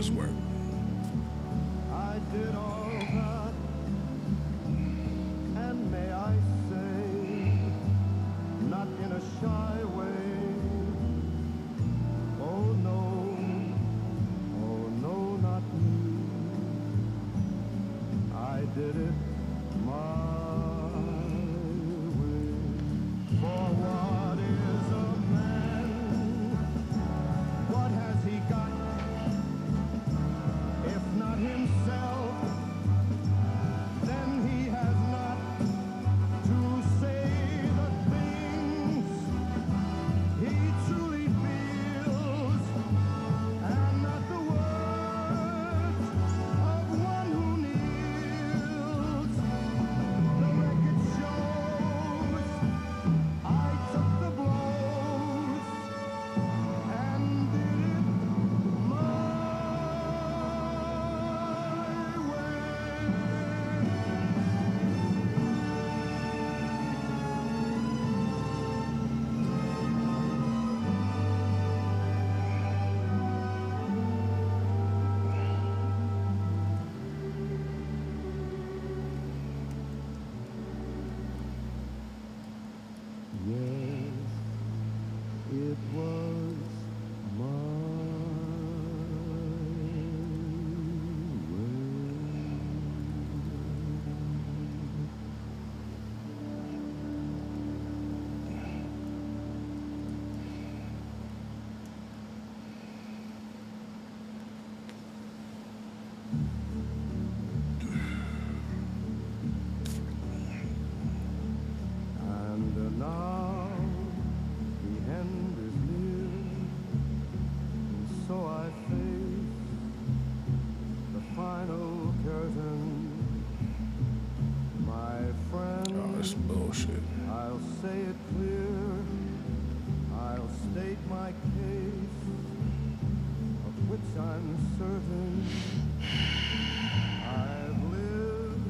this work. I did all that, and may I say, not in a shy way. Oh no, not me. I did it my way. For what is a man? What has he got? If not himself, then he has not to say the things he truly feels, and not the words of one who kneels. The record shows I took the blows and did it my way. Yes, it was my and now the end is near, and so I face the final curtain. My friend, Oh, that's bullshit. I'll say it clear, I'll state my case, of which I'm certain. I've lived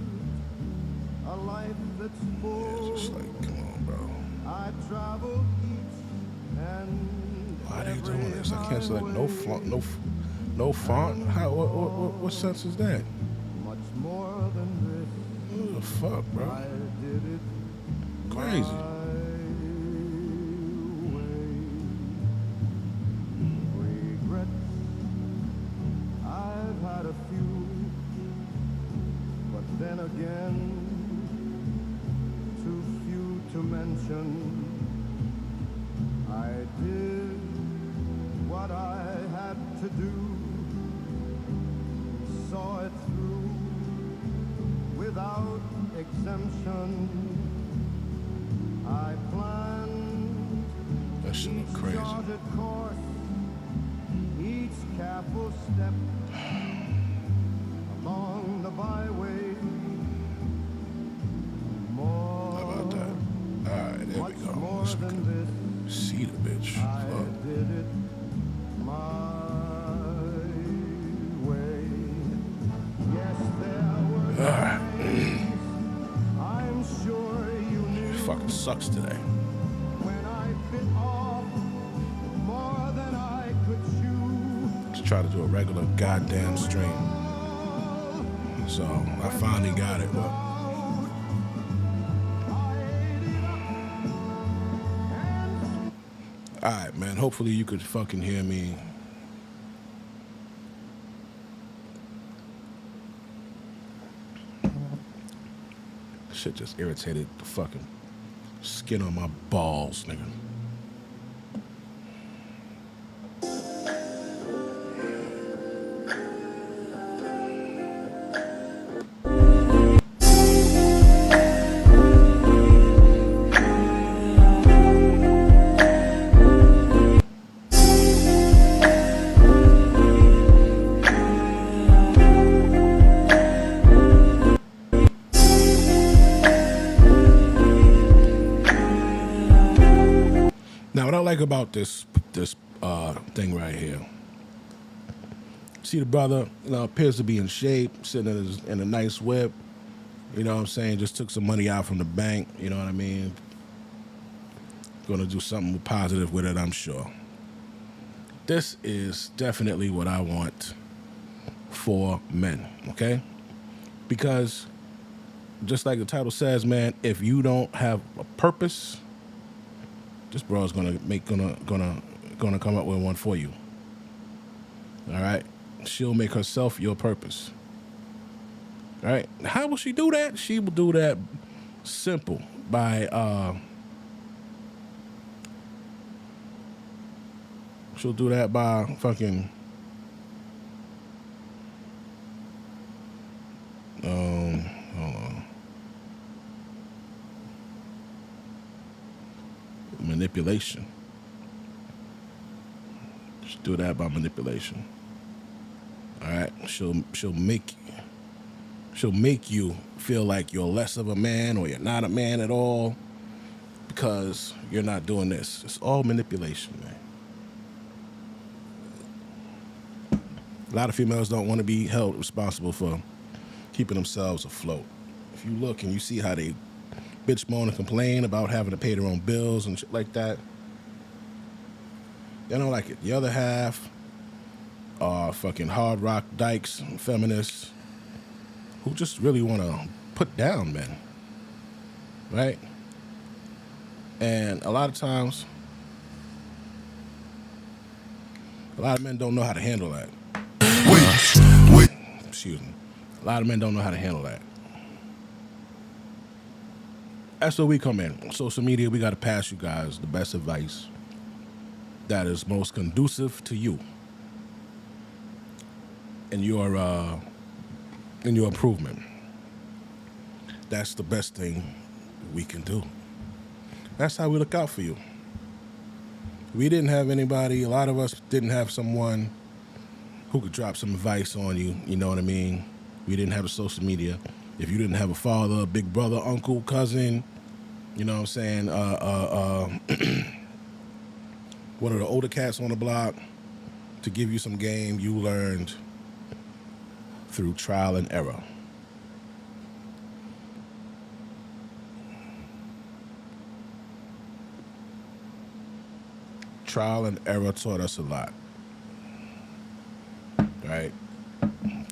a life that's full. It's just like, come on, bro. I traveled each and Why are they every doing this? I can't select no highway. font. No font. How? What sense is that? Much more than What the fuck, this, bro? I did it Crazy. my way. Regrets, I've had a few, but then again, too few to mention. I did what I had to do, saw it through without exemption. I planned That shit look each crazy. charted course, each careful step along the byway. More, How about that? All right, there we much go. more Let's than this, see the bitch. I Fuck. did it my way. Yes, there were times I'm sure you knew It fucking sucks today. when I bit off more than I could chew. Just try to do a regular goddamn stream. So I finally got it, but alright, man. Hopefully you could fucking hear me. Shit just irritated the fucking skin on my balls, nigga. Now, what I like about this thing right here, see the brother, appears to be in shape, sitting in a nice whip. You know what I'm saying? Just took some money out from the bank. You know what I mean? Going to do something positive with it, I'm sure. This is definitely what I want for men, okay? Because just like the title says, man, if you don't have a purpose, this bro's gonna come up with one for you. All right? She'll make herself your purpose. All right? How will she do that? She will do that simple by she'll do that by fucking hold on. Manipulation. She'll do that by manipulation. All right? She'll make you feel like you're less of a man or you're not a man at all because you're not doing this. It's all manipulation, man. A lot of females don't want to be held responsible for keeping themselves afloat. If you look and you see how they bitch, moan, and complain about having to pay their own bills and shit like that, they don't like it. The other half are fucking hard rock dykes, feminists, who just really want to put down men, right? And a lot of times, a lot of men don't know how to handle that. Excuse me. A lot of men don't know how to handle that. That's where we come in. On social media, we got to pass you guys the best advice that is most conducive to you and your improvement. That's the best thing we can do. That's how we look out for you. We didn't have anybody, a lot of us didn't have someone who could drop some advice on you, you know what I mean? We didn't have a social media. If you didn't have a father, a big brother, uncle, cousin, you know what I'm saying, one of the older cats on the block to give you some game, you learned through trial and error. Trial and error taught us a lot. Right?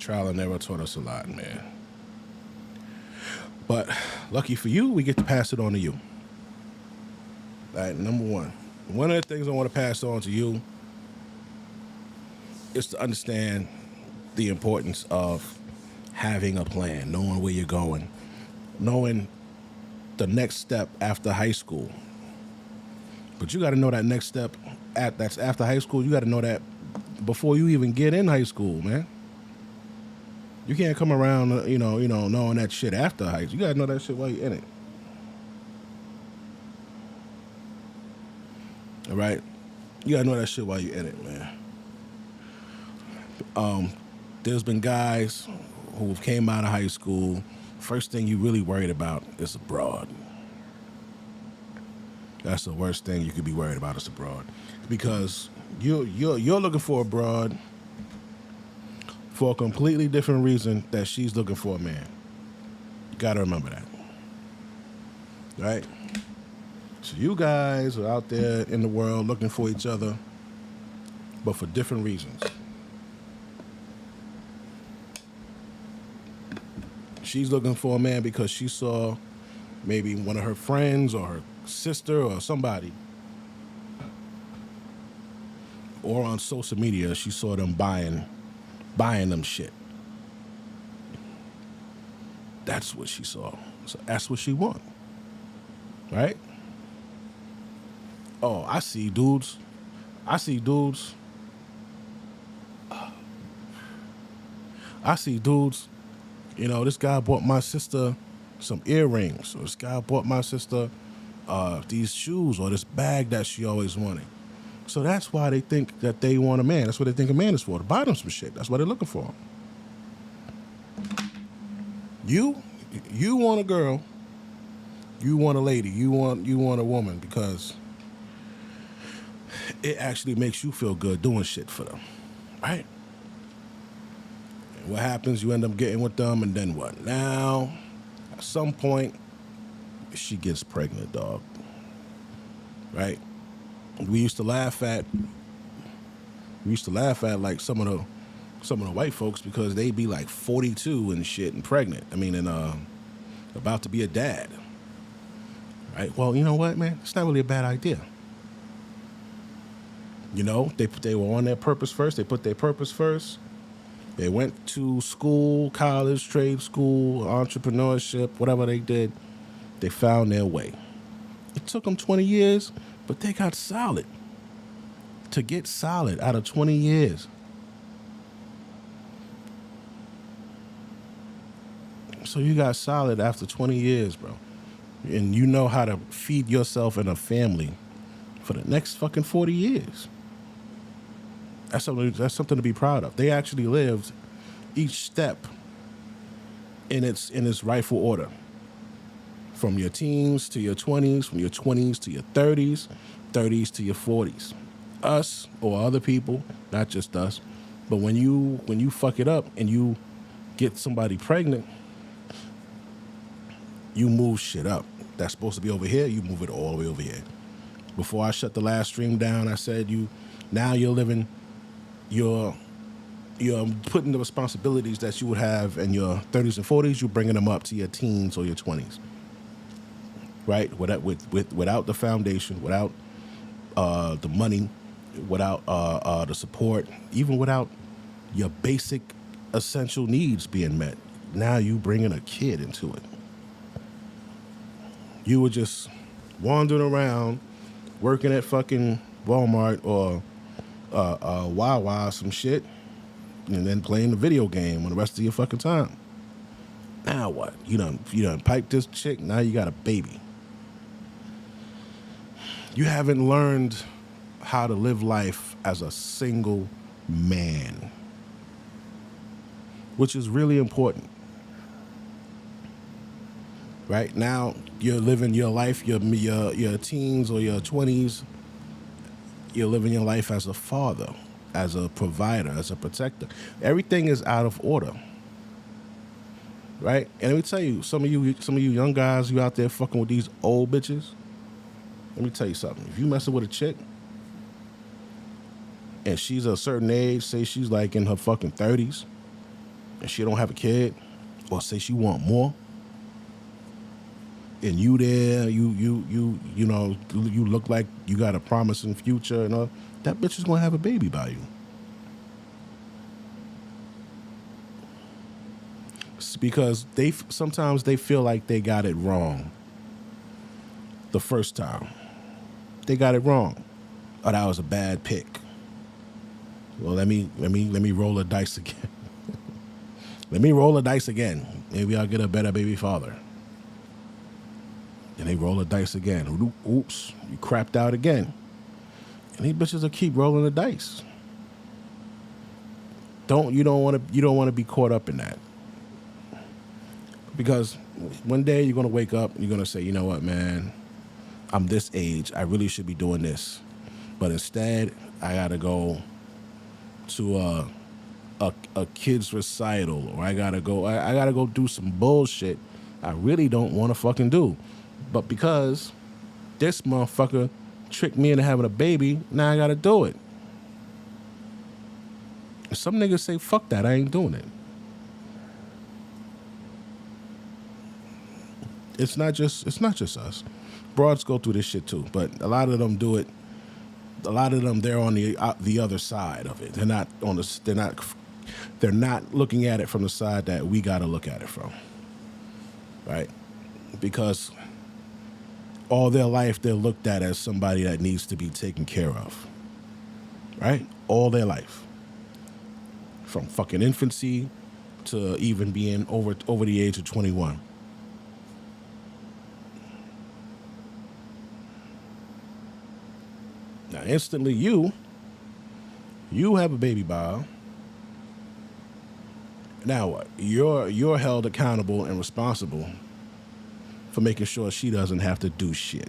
Trial and error taught us a lot, man. But lucky for you, we get to pass it on to you. All right, number one. One of the things I want to pass on to you is to understand the importance of having a plan, knowing where you're going, knowing the next step after high school. But you got to know that next step that's after high school. You got to know that before you even get in high school, man. You can't come around, you know, knowing that shit after high school. You got to know that shit while you're in it. All right? You got to know that shit while you're in it, man. There's been guys who came out of high school. First thing you really worried about is abroad. That's the worst thing you could be worried about is abroad. Because you're looking for a broad for a completely different reason that she's looking for a man. You gotta remember that. Right? So you guys are out there in the world looking for each other, but for different reasons. She's looking for a man because she saw maybe one of her friends or her sister or somebody, or on social media, she saw them buying them shit. That's what she saw. So that's what she want. Right? Oh, I see dudes. You know, this guy bought my sister some earrings, or this guy bought my sister these shoes or this bag that she always wanted. So that's why they think that they want a man. That's what they think a man is for, to buy them some shit. That's what they're looking for. You want a girl, you want a lady, you want a woman because it actually makes you feel good doing shit for them, right? And what happens? You end up getting with them, and then what? Now, at some point, she gets pregnant, dog. Right? We used to laugh at like some of some of the white folks because they be like 42 and shit and pregnant. I mean, and about to be a dad. Right? Well, you know what, man? It's not really a bad idea. You know, they were on their purpose first. They put their purpose first. They went to school, college, trade school, entrepreneurship, whatever they did. They found their way. It took them 20 years, but they got solid. To get solid out of 20 years. So you got solid after 20 years, bro. And you know how to feed yourself and a family for the next fucking 40 years. That's something to be proud of. They actually lived each step in its rightful order. From your teens to your 20s, from your 20s to your 30s, 30s to your 40s. Us or other people, not just us, but when you fuck it up and you get somebody pregnant, you move shit up. That's supposed to be over here, you move it all the way over here. Before I shut the last stream down, I said you're putting the responsibilities that you would have in your 30s and 40s, you're bringing them up to your teens or your 20s. Right? Without the foundation, without the money, without the support, even without your basic essential needs being met. Now you bringing a kid into it. You were just wandering around, working at fucking Walmart or Wawa, some shit, and then playing the video game on the rest of your fucking time. Now what? You done piped this chick, now you got a baby. You haven't learned how to live life as a single man, which is really important. Right now, you're living your life, your teens or your 20s, you're living your life as a father, as a provider, as a protector. Everything is out of order. Right? And let me tell you, some of you young guys, you out there fucking with these old bitches. Let me tell you something. If you messing with a chick and she's a certain age, say she's like in her fucking 30s, and she don't have a kid, or say she want more, and you there, you know, you look like you got a promising future and all, that bitch is gonna have a baby by you. It's because sometimes they feel like they got it wrong the first time. They got it wrong. Oh, that was a bad pick. Well, let me roll a dice again. Let me roll a dice again. Maybe I'll get a better baby father. And they roll a dice again. Oops, you crapped out again. And these bitches will keep rolling the dice. You don't want to be caught up in that. Because one day you're going to wake up and you're going to say, you know what, man, I'm this age. I really should be doing this. But instead, I got to go to a kid's recital, or I got to go do some bullshit I really don't want to fucking do. But because this motherfucker tricked me into having a baby, now I got to do it. Some niggas say, fuck that, I ain't doing it. It's not just us. Broads go through this shit too, but a lot of them do it. A lot of them, they're on the other side of it. They're not looking at it from the side that we got to look at it from, right? Because all their life they're looked at as somebody that needs to be taken care of, right? All their life, from fucking infancy to even being over the age of 21. Now, instantly, you have a baby by. Now what? You're held accountable and responsible for making sure she doesn't have to do shit.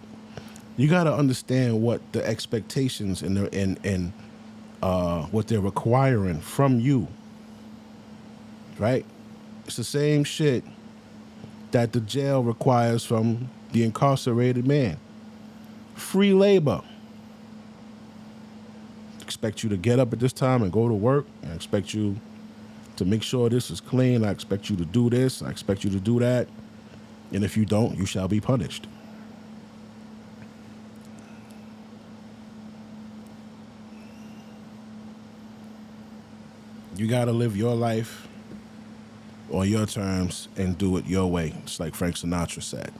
You got to understand what the expectations and what they're requiring from you. Right? It's the same shit that the jail requires from the incarcerated man. Free labor. Expect you to get up at this time and go to work, and expect you to make sure this is clean. I expect you to do this. I expect you to do that. And if you don't, you shall be punished. You got to live your life on your terms and do it your way. It's like Frank Sinatra said.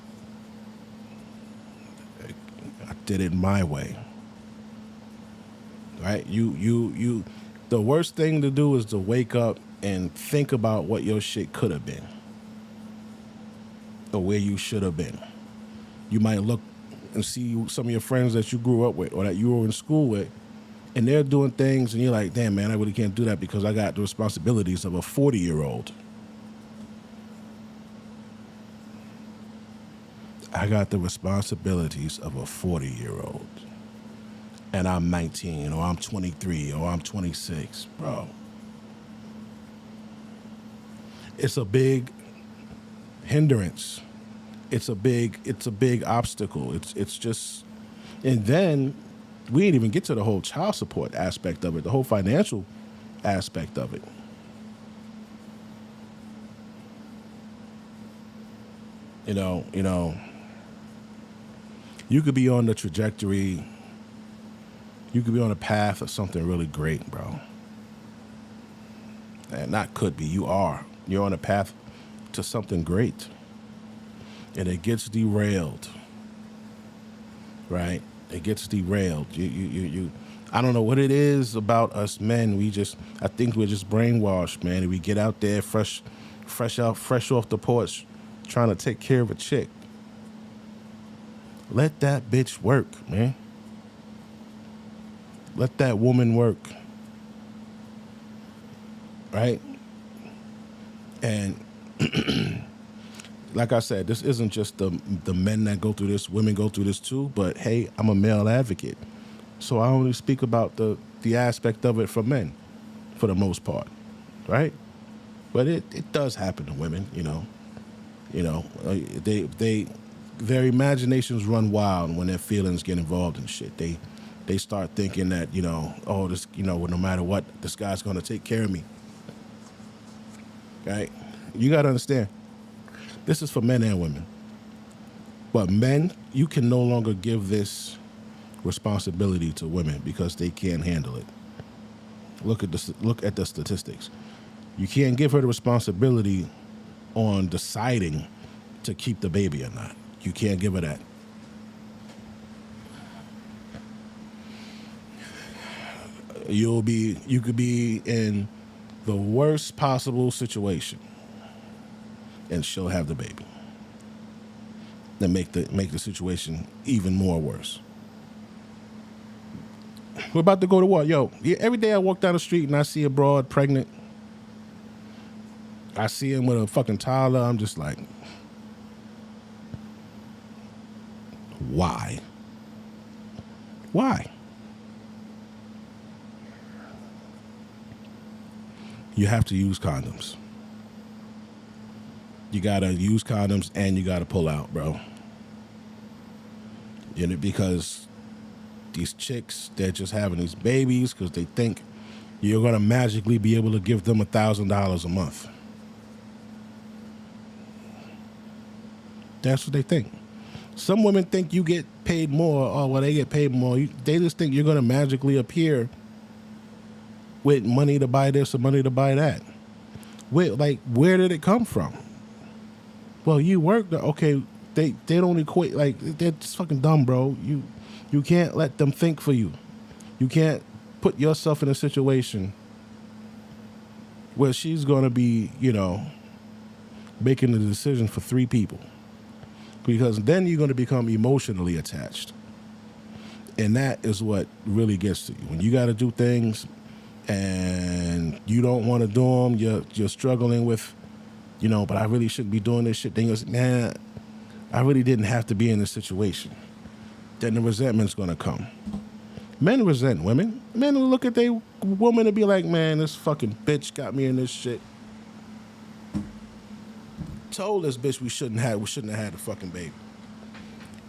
I did it my way. Right? The worst thing to do is to wake up and think about what your shit could have been or where you should have been. You might look and see some of your friends that you grew up with or that you were in school with, and they're doing things, and you're like, damn, man, I really can't do that because I got the responsibilities of a 40-year-old. I got the responsibilities of a 40-year-old. And I'm 19, or I'm 23, or I'm 26. Bro. It's a big hindrance. It's a big obstacle. It's just, and then we didn't even get to the whole child support aspect of it, the whole financial aspect of it. You know, you could be on the trajectory, you could be on a path of something really great, bro. And not could be, you are. You're on a path to something great. And it gets derailed, right? It gets derailed. You I don't know what it is about us men. I think we're just brainwashed, man. And we get out there fresh off the porch, trying to take care of a chick. Let that bitch work, man. Let that woman work, right? And like I said, this isn't just the men that go through this, women go through this too, but hey, I'm a male advocate. So I only speak about the aspect of it for men, for the most part, right? But it does happen to women, you know. Their imaginations run wild when their feelings get involved in shit. They start thinking that, oh, this, no matter what, this guy's gonna take care of me. Right? You gotta understand, this is for men and women. But men, you can no longer give this responsibility to women because they can't handle it. Look at the statistics. You can't give her the responsibility on deciding to keep the baby or not. You can't give her that. You could be in the worst possible situation and she'll have the baby. Then make the situation even more worse. We're about to go to war. Yo, every day I walk down the street and I see a broad pregnant. I see him with a fucking toddler. I'm just like, why? Why? You have to use condoms. You gotta use condoms and you gotta pull out, bro. Because these chicks, they're just having these babies because they think you're gonna magically be able to give them $1,000 a month. That's what they think. Some women think you get paid more. Oh, well, they get paid more. They just think you're gonna magically appear with money to buy this or money to buy that. Where did it come from? Well, you work. Okay, they don't equate. Like, they're just fucking dumb, bro. You can't let them think for you. You can't put yourself in a situation where she's gonna be, making the decision for 3 people, because then you're gonna become emotionally attached, and that is what really gets to you when you got to do things and you don't want to do them. You're struggling with, but I really shouldn't be doing this shit. Then you're like, man, I really didn't have to be in this situation. Then the resentment's gonna come. Men resent women. Men will look at their woman and be like, man, this fucking bitch got me in this shit. Told this bitch we shouldn't have had a fucking baby.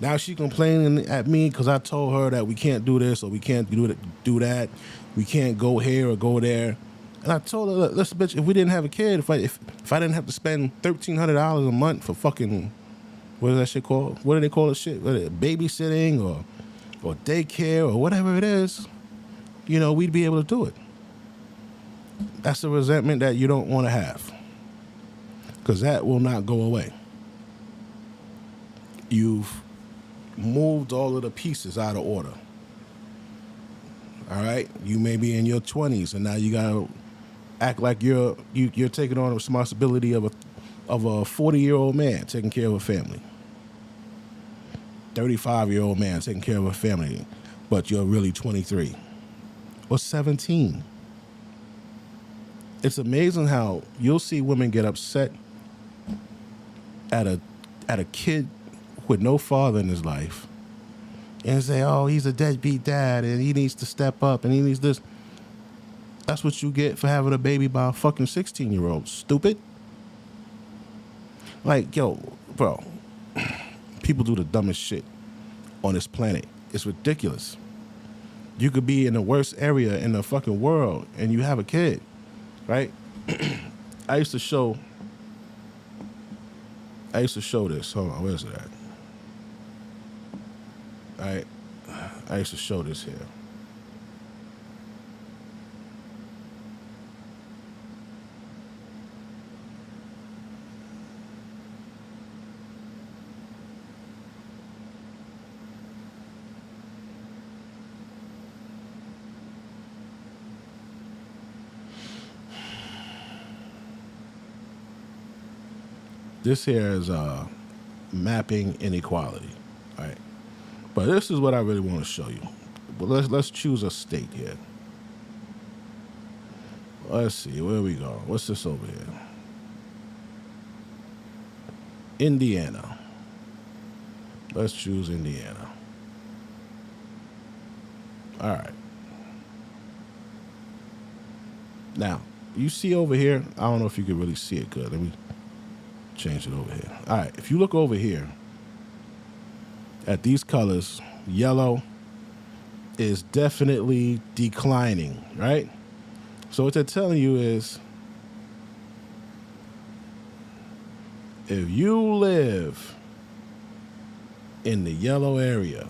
Now she complaining at me because I told her that we can't do this or we can't do that. We can't go here or go there. And I told her, listen, bitch, if we didn't have a kid, if I didn't have to spend $1,300 a month for fucking, what is that shit called? What do they call it shit? Babysitting or daycare or whatever it is, you know, we'd be able to do it. That's a resentment that you don't want to have, because that will not go away. You've moved all of the pieces out of order. All right? You may be in your 20s, and now you got to act like you're taking on the responsibility of a 40-year-old man taking care of a family. 35-year-old man taking care of a family, but you're really 23 or 17. It's amazing how you'll see women get upset at a kid with no father in his life and say, oh, he's a deadbeat dad and he needs to step up and he needs this. That's what you get for having a baby by a fucking 16-year-old. Stupid. Like, yo, bro, people do the dumbest shit on this planet. It's ridiculous. You could be in the worst area in the fucking world and you have a kid, right? I used to show this. Hold on, where's it at? All right, I used to show this here. This here is mapping inequality, all right? But this is what I really want to show you. But let's choose a state here. Let's see, where we go? What's this over here? Indiana. Let's choose Indiana. All right. Now, you see over here, I don't know if you can really see it good. Let me change it over here. All right, if you look over here at these colors, yellow is definitely declining, right? So what they're telling you is, if you live in the yellow area,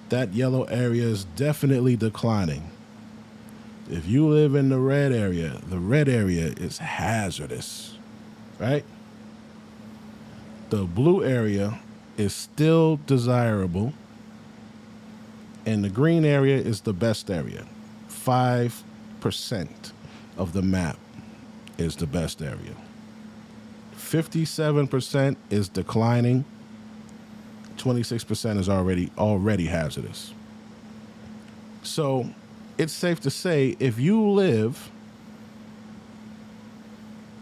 that yellow area is definitely declining. If you live in the red area is hazardous, right? The blue area is still desirable, and the green area is the best area. 5% of the map is the best area. 57% is declining. 26% is already hazardous. So it's safe to say, if you live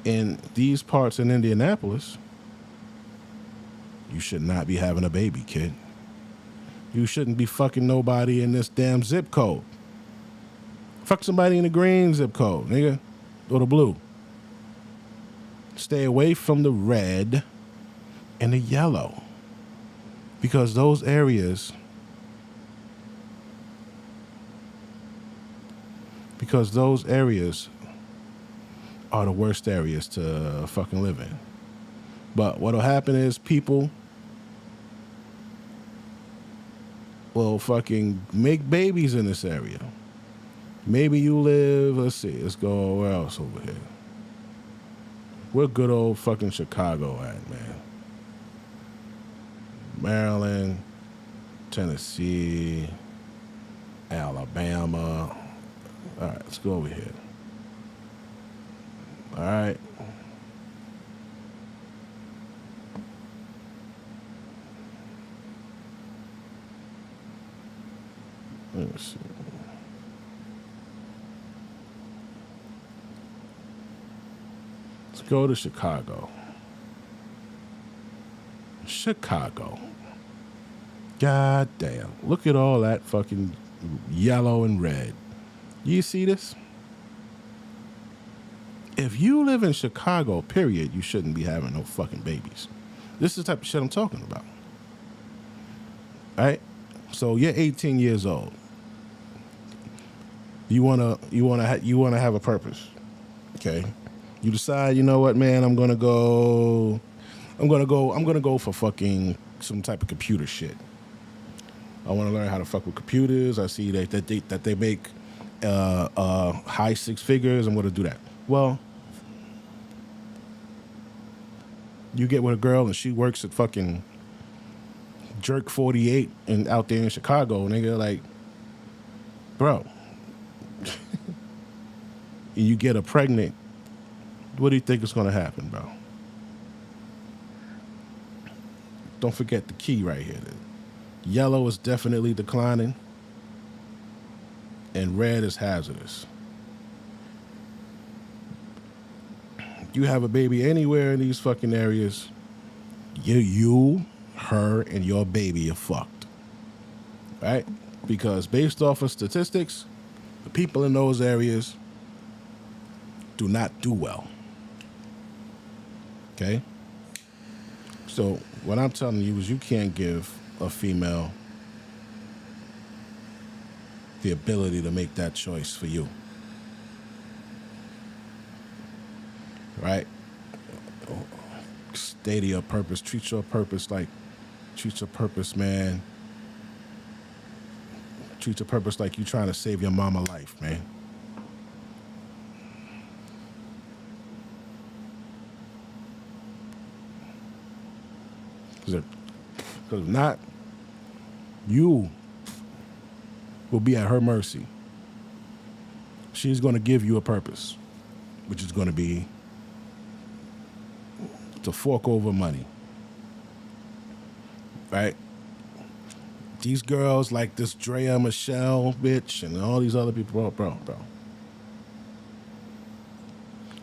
in these parts in Indianapolis, you should not be having a baby, kid. You shouldn't be fucking nobody in this damn zip code. Fuck somebody in the green zip code, nigga, or the blue. Stay away from the red and the yellow, because those areas are the worst areas to fucking live in. But what'll happen is people will fucking make babies in this area. Maybe you live, let's go where else over here? Where good old fucking Chicago at, man? Maryland, Tennessee, Alabama. All right, let's go over here. All right. Let's see. Let's go to Chicago. Chicago. God damn. Look at all that fucking yellow and red. You see this? If you live in Chicago, period, you shouldn't be having no fucking babies. This is the type of shit I'm talking about. All right? So you're 18 years old. You wanna have a purpose. Okay. You decide, you know what, man, I'm gonna go for fucking some type of computer shit. I want to learn how to fuck with computers. I see that they make high six figures. I'm going to do that. Well, you get with a girl and she works at fucking Jerk 48 and out there in Chicago, nigga, like, bro. And you get her pregnant. What do you think is going to happen, bro? Don't forget the key right here. Yellow is definitely declining, and red is hazardous. You have a baby anywhere in these fucking areas, you, her, and your baby are fucked. Right? Because based off of statistics, the people in those areas do not do well. Okay? So what I'm telling you is you can't give a female the ability to make that choice for you. Right? Stay to your purpose. Treat your purpose, man. Treat your purpose like you trying to save your mama life, man. Because if not, you will be at her mercy. She's going to give you a purpose, which is going to be to fork over money. Right? These girls like this Drea Michelle bitch and all these other people, bro.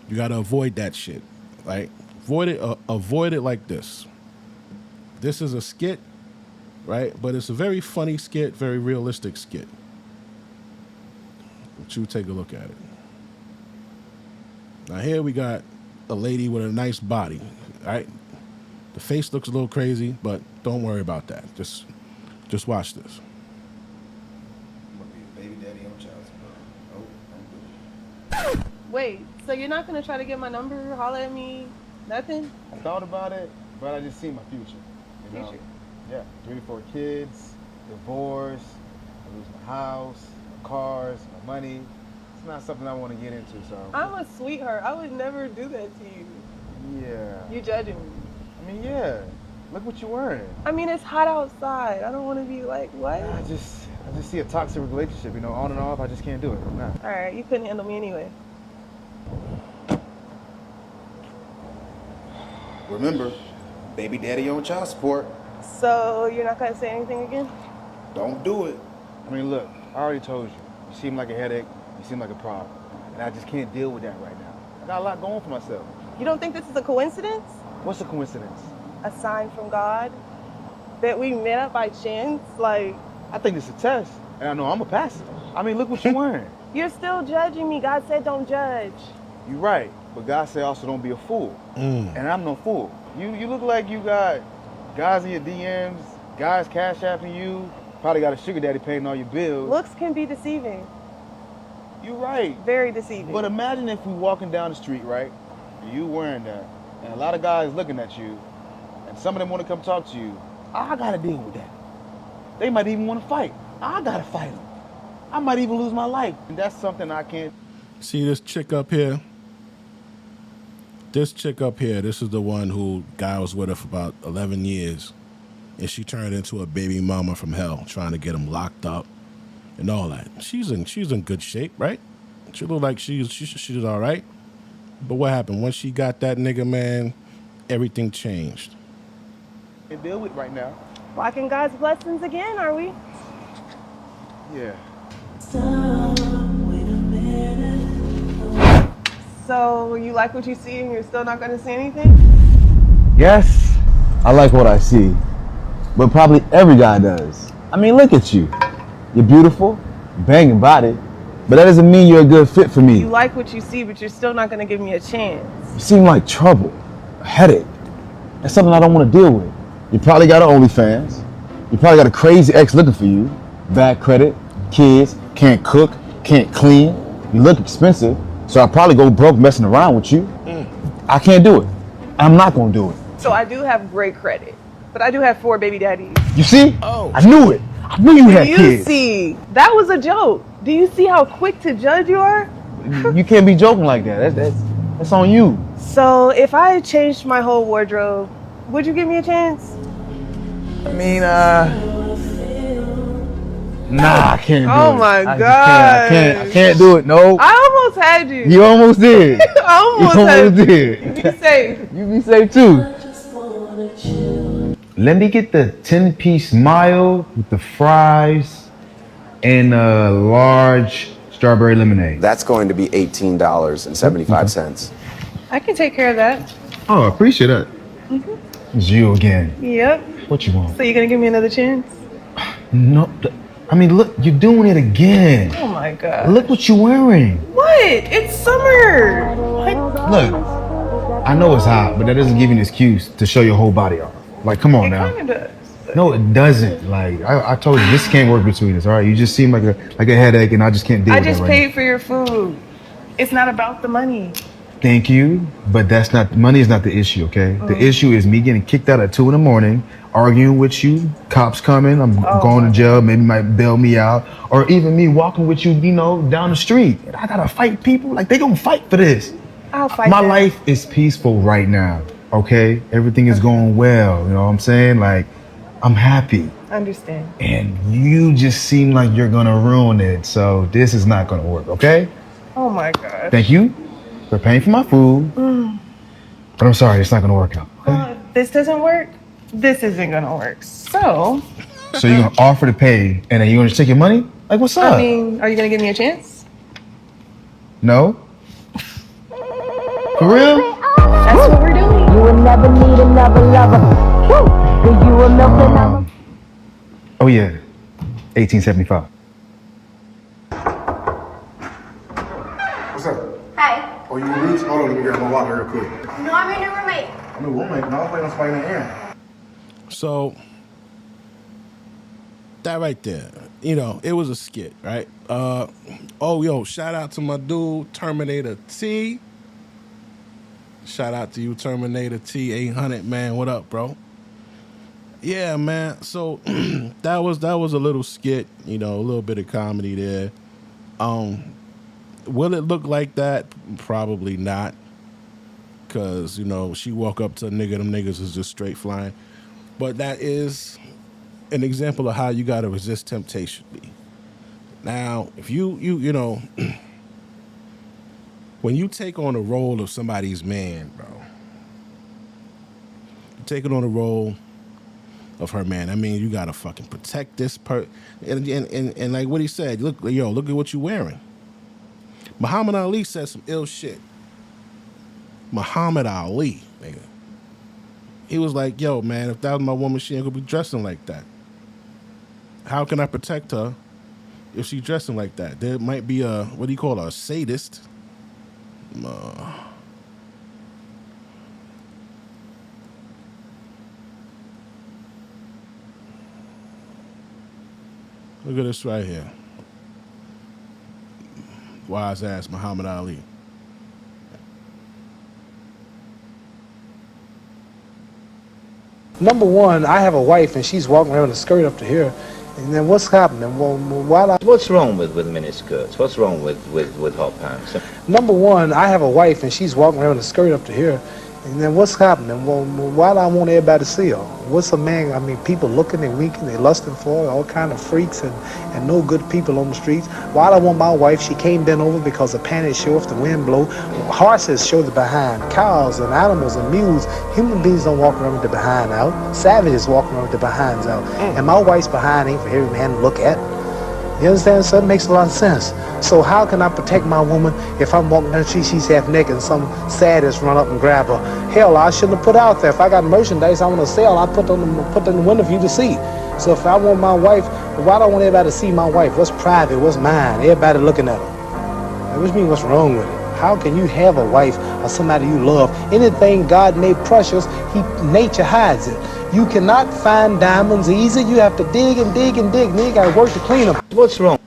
You got to avoid that shit, right? Avoid it like this. This is a skit, right? But it's a very funny skit, very realistic skit. But you take a look at it. Now here we got a lady with a nice body, right? The face looks a little crazy, but don't worry about that. Just watch this. Baby daddy on child support. Oh, I'm good. Wait, so you're not gonna try to get my number, holler at me, nothing? I thought about it, but I just see my future. You know? Future? Yeah, 3 to 4 kids, divorce, I lose my house, my cars, my money. It's not something I want to get into, so. I'm a sweetheart. I would never do that to you. Yeah. You judging me. I mean, yeah. Look what you're wearing. I mean, it's hot outside. I don't want to be like, what? I just see a toxic relationship, you know, on and off. I just can't do it. Nah. All right, you couldn't handle me anyway. Remember, baby daddy on child support. So you're not gonna say anything again? Don't do it. I mean, look, I already told you. You seem like a headache. You seem like a problem. And I just can't deal with that right now. I got a lot going for myself. You don't think this is a coincidence? What's a coincidence? A sign from God? That we met up by chance? Like, I think it's a test, and I know I'm a pass it. I mean, look what you're wearing. you're still judging me. God said don't judge. You're right, but God said also don't be a fool. And I'm no fool. You look like you got guys in your DMs, guys cash apping you, probably got a sugar daddy paying all your bills. Looks can be deceiving. You're right. Very deceiving. But imagine if we walking down the street, right? You wearing that, and a lot of guys looking at you, and some of them want to come talk to you. I gotta deal with that. They might even want to fight. I gotta fight them. I might even lose my life. And that's something I can't. See this chick up here? This chick up here, this is the one who guy was with her for about 11 years. And she turned into a baby mama from hell, trying to get him locked up and all that. She's in good shape, right? She looked like she's all right. But what happened? Once she got that nigga, man, everything changed. Deal with right now. Walking God's blessings again, are we? Yeah. So you like what you see and you're still not going to say anything? Yes, I like what I see, but probably every guy does. I mean, look at you. You're beautiful, banging body, but that doesn't mean you're a good fit for me. You like what you see, but you're still not going to give me a chance. You seem like trouble, a headache. That's something I don't want to deal with. You probably got an OnlyFans. You probably got a crazy ex looking for you. Bad credit, kids, can't cook, can't clean, you look expensive, so I'll probably go broke messing around with you. I can't do it. I'm not gonna do it. So I do have great credit, but I do have 4 baby daddies. You see? Oh. I knew it. I knew you had Do you kids. see? That was a joke. Do you see how quick to judge you are? You can't be joking like that. That's on you. So if I changed my whole wardrobe, would you give me a chance? I mean, nah, I can't do it. Oh my I God. can't do it. No. I almost had you. You almost did. I almost You had almost you. did. Be safe. You be safe too. Let me get the 10-piece mild with the fries and a large strawberry lemonade. That's going to be $18.75. I can take care of that. Oh, I appreciate that. It's you again. Yep. What you want? So you're gonna give me another chance? No, I mean, look, you're doing it again. Oh my God. Look what you're wearing. What? It's summer. What? Look, I know it's hot, but that doesn't give you an excuse to show your whole body off. Like, come on It now. kind of does. No, it doesn't. Like, I told you, this can't work between us, all right? You just seem like a headache, and I just can't deal I with just that right paid for your food. It's not about the money. now. Thank you, but that's not, money is not the issue, okay? The issue is me getting kicked out at 2 in the morning, arguing with you, cops coming, I'm going to jail, maybe might bail me out, or even me walking with you, you know, down the street. And I gotta fight people, like they gonna fight for this. I'll fight My that. life is peaceful right now, okay? Everything is going well, you know what I'm saying? Like, I'm happy. Understand. And you just seem like you're gonna ruin it, so this is not gonna work, okay? Oh my God. Thank you for paying for my food, but I'm sorry, it's not gonna work out, okay? If this doesn't work, this isn't gonna work. So, So you're gonna offer to pay, and then you're gonna just take your money? Like, what's up? I mean, are you gonna give me a chance? No? For real? That's what we're doing. You will never need another lover. Woo! And you will milk another. Oh yeah, 1875. What's up? Hi. Oh, you reach? Hold on, let me grab my wallet real quick. No, I'm your new roommate. I'm a roommate. No, I'm playing on somebody in the air. So that right there, you know, it was a skit, right? Shout out to my dude Terminator T. Shout out to you, Terminator T 800, man. What up, bro? Yeah, man. So that was a little skit, you know, a little bit of comedy there. Will it look like that? Probably not. Cause, you know, she walk up to a nigga, them niggas is just straight flying. But that is an example of how you gotta resist temptation. Now, if you know, when you take on the role of somebody's man, bro, you're taking on the role of her man. I mean, you gotta fucking protect this and like what he said, look at what you wearing. Muhammad Ali said some ill shit. Muhammad Ali, nigga. He was like, yo, man, if that was my woman, she ain't gonna be dressing like that. How can I protect her if she's dressing like that? There might be a, what do you call her, a sadist. Look at this right here. Wise ass Muhammad Ali. Number one, I have a wife and she's walking around with a skirt up to here. And then what's happening? Well, What's wrong with miniskirts? What's wrong with hot pants? number one, I have a wife and she's walking around with a skirt up to here. And then what's happening? Well, why do I want everybody to see her? What's a man? I mean, people looking, they winking, they lusting for her, all kind of freaks and no good people on the streets. Why do I want my wife? She can't bend over because the panties show if the wind blow. Horses show the behind. Cows and animals and mules. Human beings don't walk around with the behind out. Savages walk around with the behinds out. And my wife's behind ain't for every man to look at. You understand? So it makes a lot of sense. So how can I protect my woman if I'm walking down the street, she's half naked and some sadist run up and grab her? Hell, I shouldn't have put out there. If I got merchandise I want to sell, I put in the window for you to see. So if I want my wife, why do I want everybody to see my wife? What's private? What's mine? Everybody looking at her. Which means what's wrong with it? How can you have a wife or somebody you love? Anything God made precious, nature hides it. You cannot find diamonds easy. You have to dig and dig and dig. And then you got to work to clean them. What's wrong?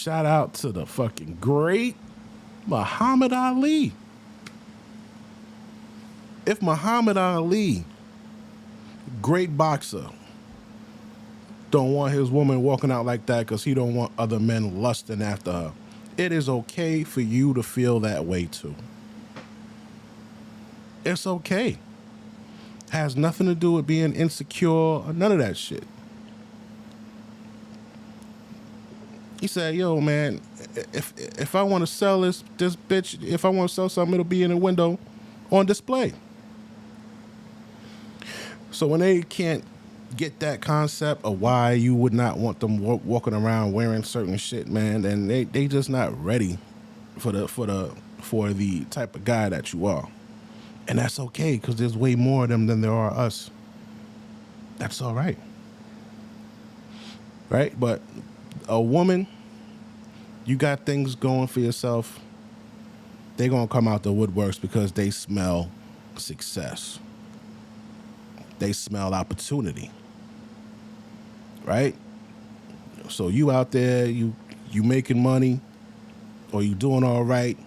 Shout out to the fucking great Muhammad Ali. If Muhammad Ali, great boxer, don't want his woman walking out like that because he don't want other men lusting after her, it is okay for you to feel that way too. It's okay. Has nothing to do with being insecure or none of that shit. He said, yo, man, if I want to sell this bitch, if I want to sell something, it'll be in a window on display. So when they can't get that concept of why you would not want them walking around wearing certain shit, man, then they just not ready for the type of guy that you are. And that's okay, because there's way more of them than there are us. That's all right. Right? But a woman, you got things going for yourself, they're going to come out the woodworks because they smell success. They smell opportunity. Right? So you out there, you making money, or you doing all right.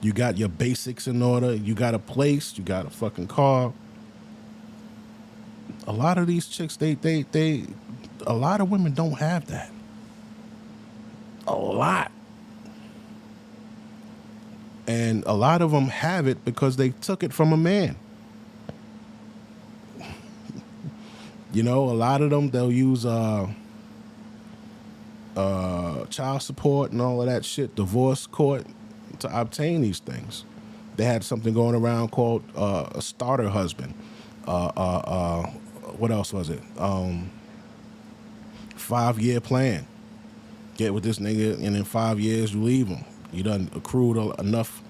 You got your basics in order. You got a place. You got a fucking car. A lot of these chicks, a lot of women don't have that. A lot. And a lot of them have it because they took it from a man. You know, a lot of them, they'll use child support and all of that shit, divorce court, to obtain these things. They had something going around called a starter husband. What else was it? 5-year plan. Get with this nigga, and in 5 years you leave him. You done accrued enough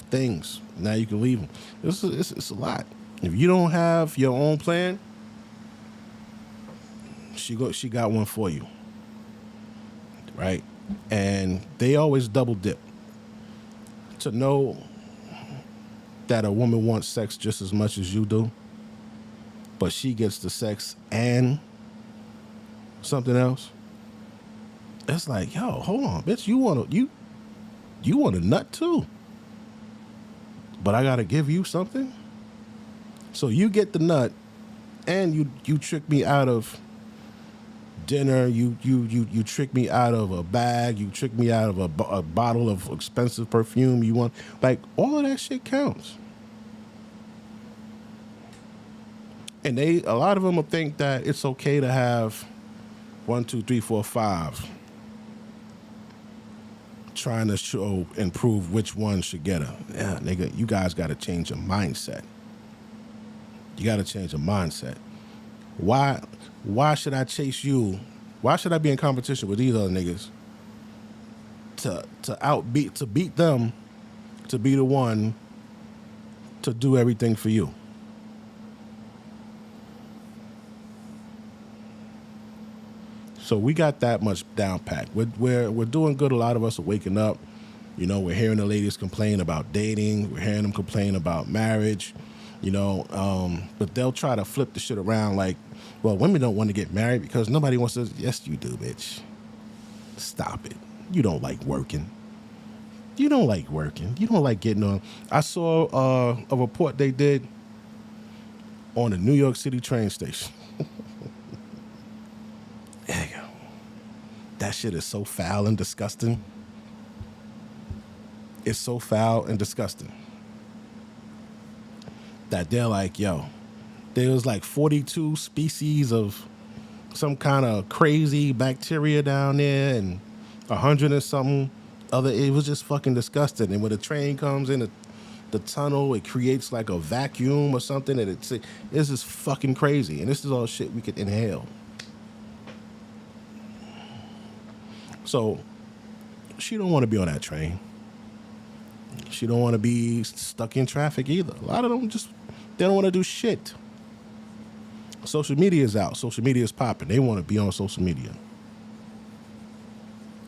things. Now you can leave him. It's a lot. If you don't have your own plan, she got one for you, right? And they always double dip. To know that a woman wants sex just as much as you do, but she gets the sex and something else, it's like, yo, hold on, bitch, you want a nut too, but I gotta give you something. So you get the nut, and you trick me out of dinner, you trick me out of a bag, you trick me out of a bottle of expensive perfume you want. Like, all of that shit counts. And a lot of them will think that it's okay to have 1, 2, 3, 4, 5, trying to show and prove which one should get her. Yeah, nigga, you guys got to change your mindset. You got to change your mindset. Why should I chase you? Why should I be in competition with these other niggas to beat them, to be the one to do everything for you? So we got that much down packed. We're doing good. A lot of us are waking up. You know, we're hearing the ladies complain about dating. We're hearing them complain about marriage. You know, but they'll try to flip the shit around like, well, women don't want to get married because nobody wants to. Yes, you do, bitch. Stop it. You don't like working. You don't like working. You don't like getting on. I saw a report they did on the New York City train station. There you go. That shit is so foul and disgusting. It's so foul and disgusting that they're like, yo, there was like 42 species of some kind of crazy bacteria down there and 100 and something other. It was just fucking disgusting. And when the train comes in the tunnel, it creates like a vacuum or something. And it's just fucking crazy. And this is all shit we could inhale. So she don't want to be on that train. She don't want to be stuck in traffic either. A lot of them they don't want to do shit. Social media is out. Social media is popping. They want to be on social media.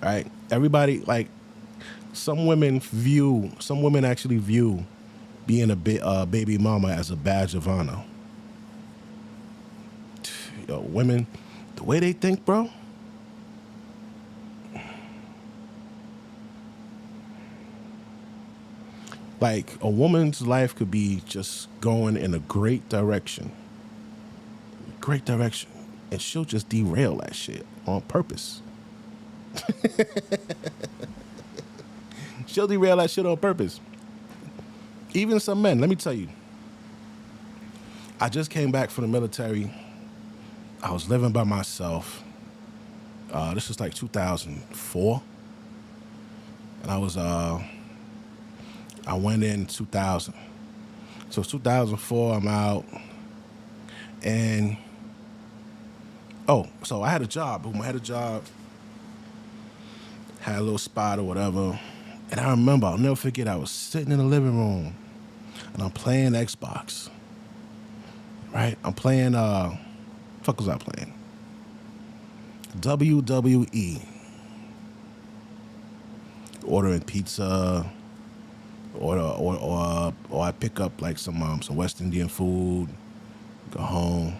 All right? Everybody, like, some women actually view being a baby mama as a badge of honor. Yo, women, the way they think, bro, Like, a woman's life could be just going in a great direction. Great direction. And she'll just derail that shit on purpose. She'll derail that shit on purpose. Even some men, let me tell you. I just came back from the military. I was living by myself. This was like 2004. And I went in 2000. So it's 2004, I'm out. And, so I had a job. Boom, I had a job. Had a little spot or whatever. And I remember, I'll never forget, I was sitting in the living room and I'm playing Xbox. Right? I'm playing, fuck was I playing? WWE. Ordering pizza, or I pick up like some West Indian food, go home.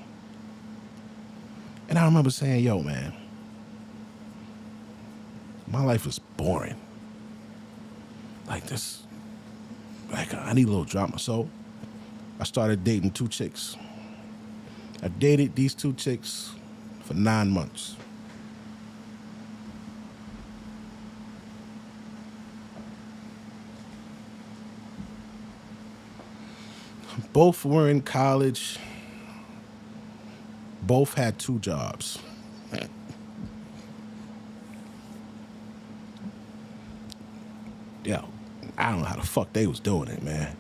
And I remember saying, yo, man, my life is boring. Like this, like I need a little drama. So I started dating 2 chicks. I dated these 2 chicks for 9 months. Both were in college. Both had 2 jobs. Yo, I don't know how the fuck they was doing it, man.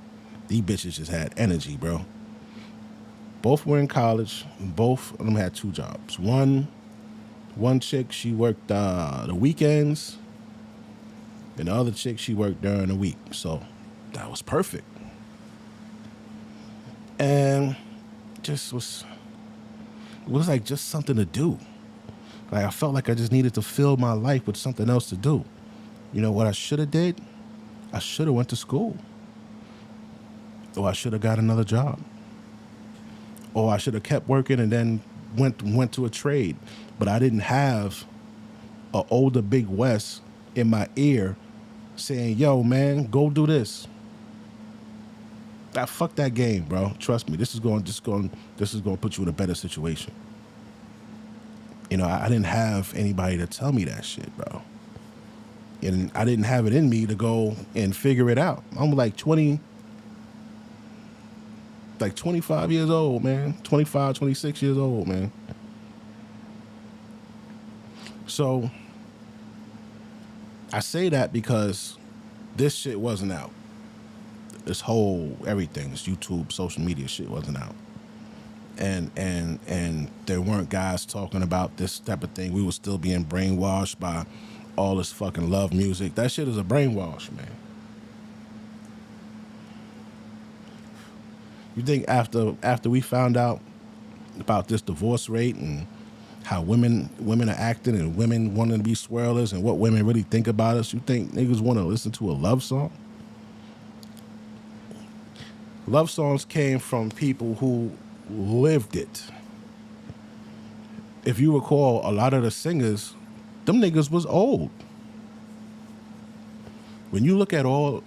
These bitches just had energy, bro. Both were in college. Both of them had 2 jobs. One chick, she worked the weekends. And the other chick, she worked during the week. So that was perfect. And it was like just something to do. Like I felt like I just needed to fill my life with something else to do. You know what I should have did? I should have went to school. Or I should have got another job. Or I should have kept working and then went to a trade. But I didn't have an older Big West in my ear saying, yo, man, go do this. Fuck that game, bro. Trust me, this is going to put you in a better situation. You know, I didn't have anybody to tell me that shit, bro. And I didn't have it in me to go and figure it out. I'm like 25 years old, man. 25, 26 years old, man. So I say that because this shit wasn't out. This whole everything, this YouTube, social media shit wasn't out. And there weren't guys talking about this type of thing. We were still being brainwashed by all this fucking love music. That shit is a brainwash, man. You think after we found out about this divorce rate and how women are acting and women wanting to be swirlers and what women really think about us, you think niggas want to listen to a love song? Love songs came from people who lived it. If you recall, a lot of the singers, them niggas was old. When you look at all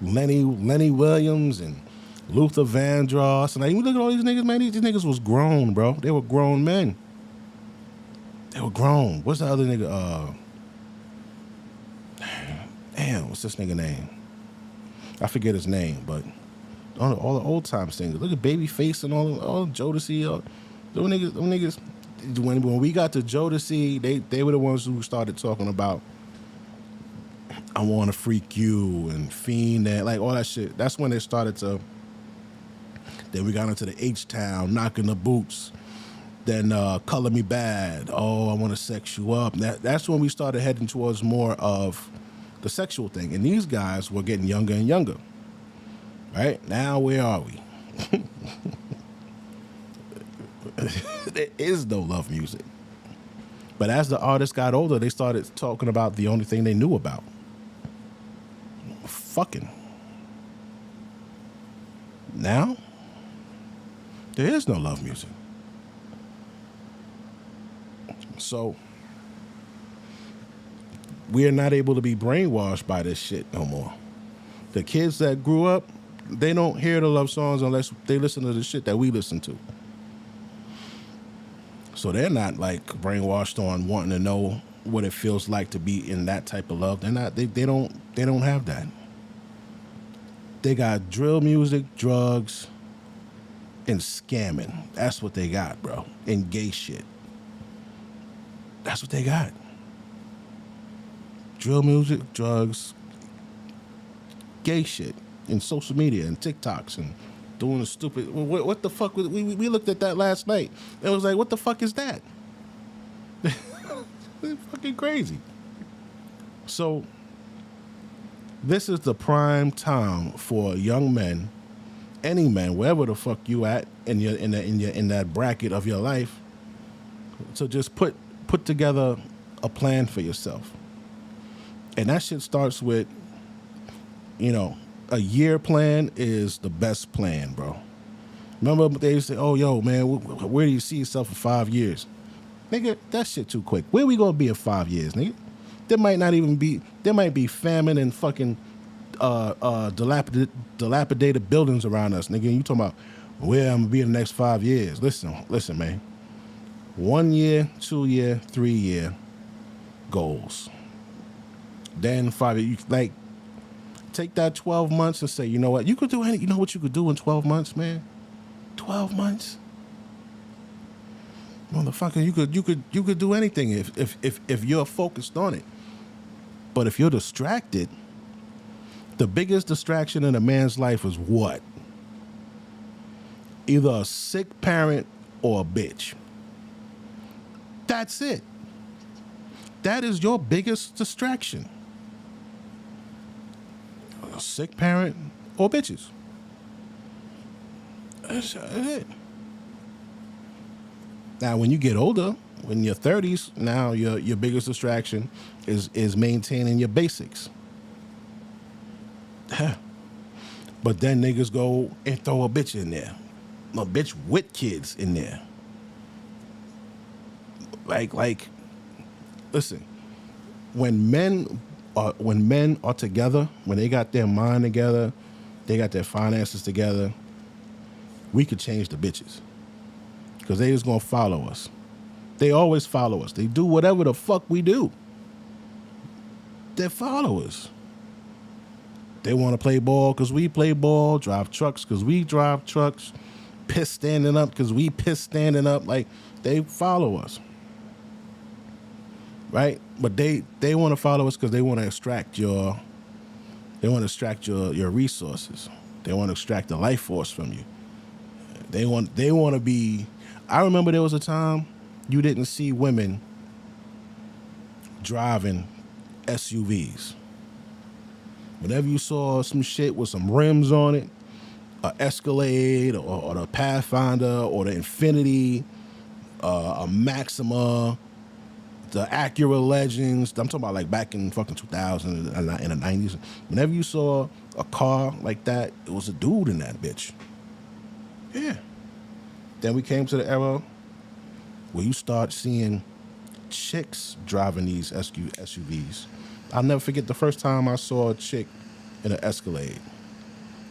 Lenny Williams and Luther Vandross, and you look at all these niggas, man, these niggas was grown, bro. They were grown men. They were grown. What's the other nigga? Damn, what's this nigga name? I forget his name, but all the old time singers. Look at Babyface and all Jodeci. Them niggas. When we got to Jodeci, they were the ones who started talking about I Want to Freak You and Fiend and like all that shit. That's when they started to. Then we got into the H-Town, Knocking the Boots. Then Color Me Bad. Oh, I Want to Sex You Up. That's when we started heading towards more of the sexual thing. And these guys were getting younger and younger. Right? Now, where are we? There is no love music. But as the artists got older, they started talking about the only thing they knew about. Fucking. Now, there is no love music. So, we are not able to be brainwashed by this shit no more. The kids that grew up, they don't hear the love songs unless they listen to the shit that we listen to. So they're not like brainwashed on wanting to know what it feels like to be in that type of love. They're not. They don't have that. They got drill music, drugs, and scamming. That's what they got, bro. And gay shit. That's what they got. Drill music, drugs, gay shit, and social media and TikToks and doing the stupid. What the fuck? We looked at that last night. It was like, what the fuck is that? It's fucking crazy. So this is the prime time for young men, any man, wherever the fuck you at in that bracket of your life, to just put together a plan for yourself. And that shit starts with, a year plan is the best plan, bro. Remember they used to say, oh, yo, man, where do you see yourself in 5 years? Nigga, that shit too quick. Where we gonna be in 5 years, nigga? There might be famine and fucking dilapidated buildings around us, nigga. And you talking about where I'm gonna be in the next 5 years. Listen, man. 1 year, 2 year, 3 year goals. Then 5 years, take that 12 months and say, you know what? You could do you know what you could do in 12 months, man? 12 months? Motherfucker, you could do anything if you're focused on it. But if you're distracted, the biggest distraction in a man's life is what? Either a sick parent or a bitch. That's it. That is your biggest distraction. A sick parent or bitches. That's it. Now, when you get older, in your 30s, now your biggest distraction is maintaining your basics. But then niggas go and throw a bitch in there. A bitch with kids in there. Like, listen, when men are together, when they got their mind together, they got their finances together, we could change the bitches. Because they just gonna follow us. They always follow us. They do whatever the fuck we do. They're followers. They want to play ball because we play ball, drive trucks because we drive trucks, piss standing up because we piss standing up. Like, they follow us. Right? But they want to follow us because they want to extract your resources. They want to extract the life force from you. They want to be. I remember there was a time you didn't see women driving SUVs. Whenever you saw some shit with some rims on it, a Escalade or the Pathfinder or the Infinity, a Maxima, the Acura Legends. I'm talking about like back in fucking 2000 in the 90s. Whenever you saw a car like that, it was a dude in that bitch. Yeah. Then we came to the era where you start seeing chicks driving these SUVs. I'll never forget the first time I saw a chick in an Escalade.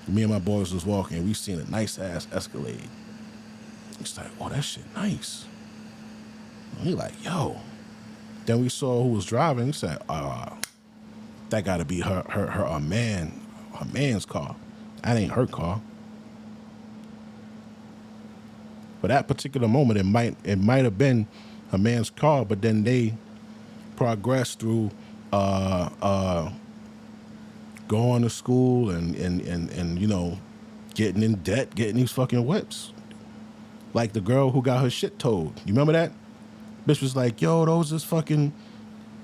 Me and my boys was walking, we seen a nice ass Escalade. It's like, oh, that shit nice. And we like, yo. Then we saw who was driving. We said, that gotta be her man's car. That ain't her car. For that particular moment, it might have been a man's car, but then they progressed through going to school and getting in debt, getting these fucking whips. Like the girl who got her shit towed. You remember that? Bitch was like, yo, those is fucking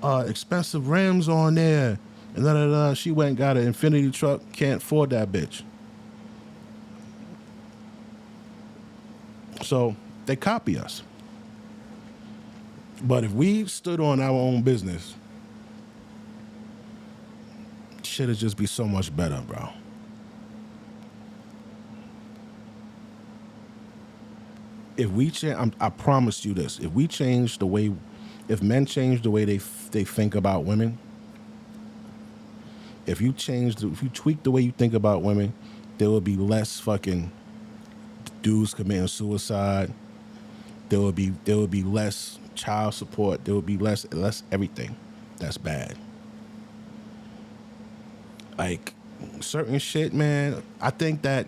expensive rims on there. And da-da-da. She went and got an Infinity truck, can't afford that bitch. So they copy us. But if we stood on our own business, shit'd just be so much better, bro. If we change, I promise you this, if men change the way they think about women, if you tweak the way you think about women, there will be less fucking dudes committing suicide. There will be less child support. There will be less everything that's bad. Like certain shit, man. I think that,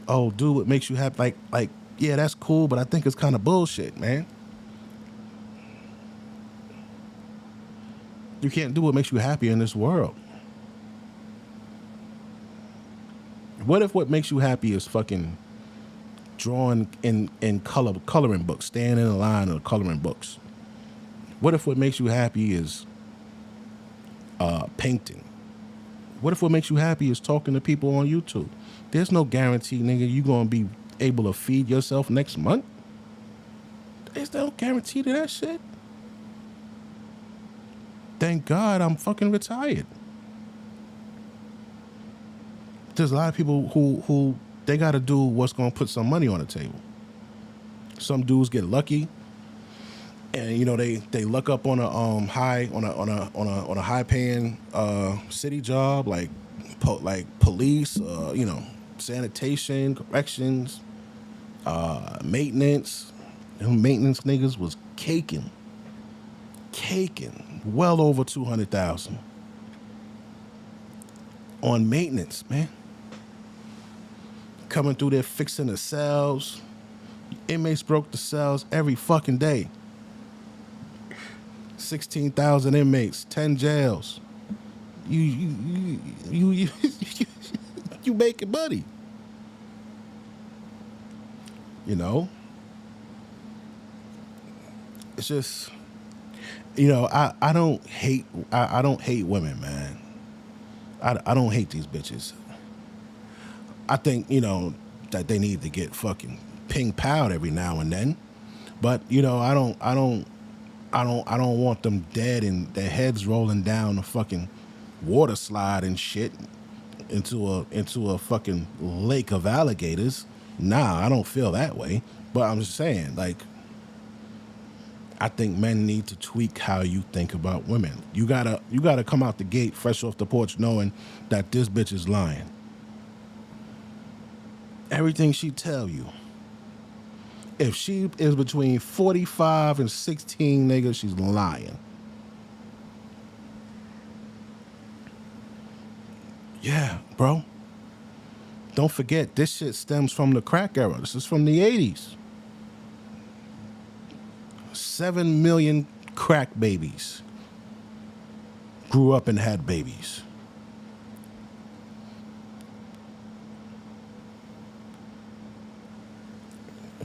oh, do what makes you happy. Like, yeah, that's cool, but I think it's kind of bullshit, man. You can't do what makes you happy in this world. What if what makes you happy is fucking drawing in coloring books, standing in a line of coloring books? What if what makes you happy is painting? What if what makes you happy is talking to people on YouTube? There's no guarantee, nigga, you gonna be able to feed yourself next month. There's no guarantee to that shit. Thank God I'm fucking retired. There's a lot of people who they gotta do what's gonna put some money on the table. Some dudes get lucky, and you know they luck up on a high paying city job like police, you know, sanitation, corrections, maintenance. Them maintenance niggas was caking well over 200,000 on maintenance, man. Coming through there fixing the cells. Inmates broke the cells every fucking day. 16,000 inmates, 10 jails. You making money. You know? It's just, you know, I don't hate women, man. I don't hate these bitches. I think, you know, that they need to get fucking ping-ponged every now and then. But, you know, I don't want them dead and their heads rolling down a fucking water slide and shit into a fucking lake of alligators. Nah, I don't feel that way. But I'm just saying, like, I think men need to tweak how you think about women. You gotta come out the gate fresh off the porch knowing that this bitch is lying. Everything she tell you. If she is between 45 and 16, nigga, she's lying. Yeah, bro. Don't forget, this shit stems from the crack era. This is from the 80s. 7 million crack babies grew up and had babies.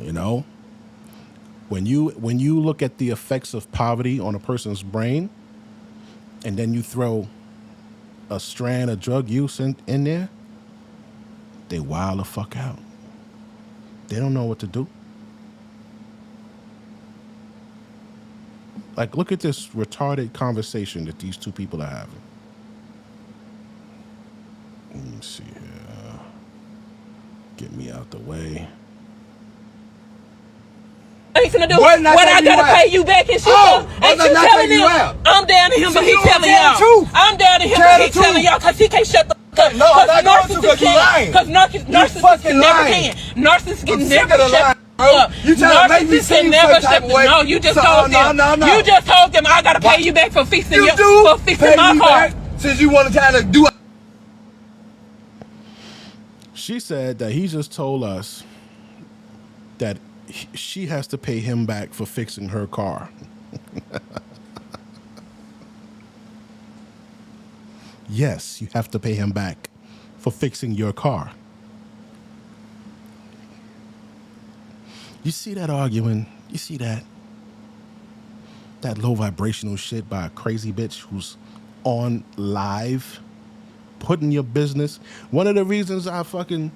You know, when you look at the effects of poverty on a person's brain, and then you throw a strand of drug use in there, they wild the fuck out. They don't know what to do. Like, look at this retarded conversation that these two people are having. Let me see here. Get me out the way. What I gotta pay you back and shit. Ain't you telling him? I'm down to him, but he telling y'all. I'm down to him, but he telling y'all because he can't shut the fuck up. No, I'm not going to because you lying. Because narcissists never can. Narcissists can never shut up. You trying to make me see you some type of way. No, you just told them. No. You just told them I gotta pay you back for fixing my car. Since you want to try to do it. She said that he just told us that she has to pay him back for fixing her car. Yes, you have to pay him back for fixing your car. You see that arguing? You see that? That low vibrational shit by a crazy bitch who's on live, putting your business. One of the reasons I fucking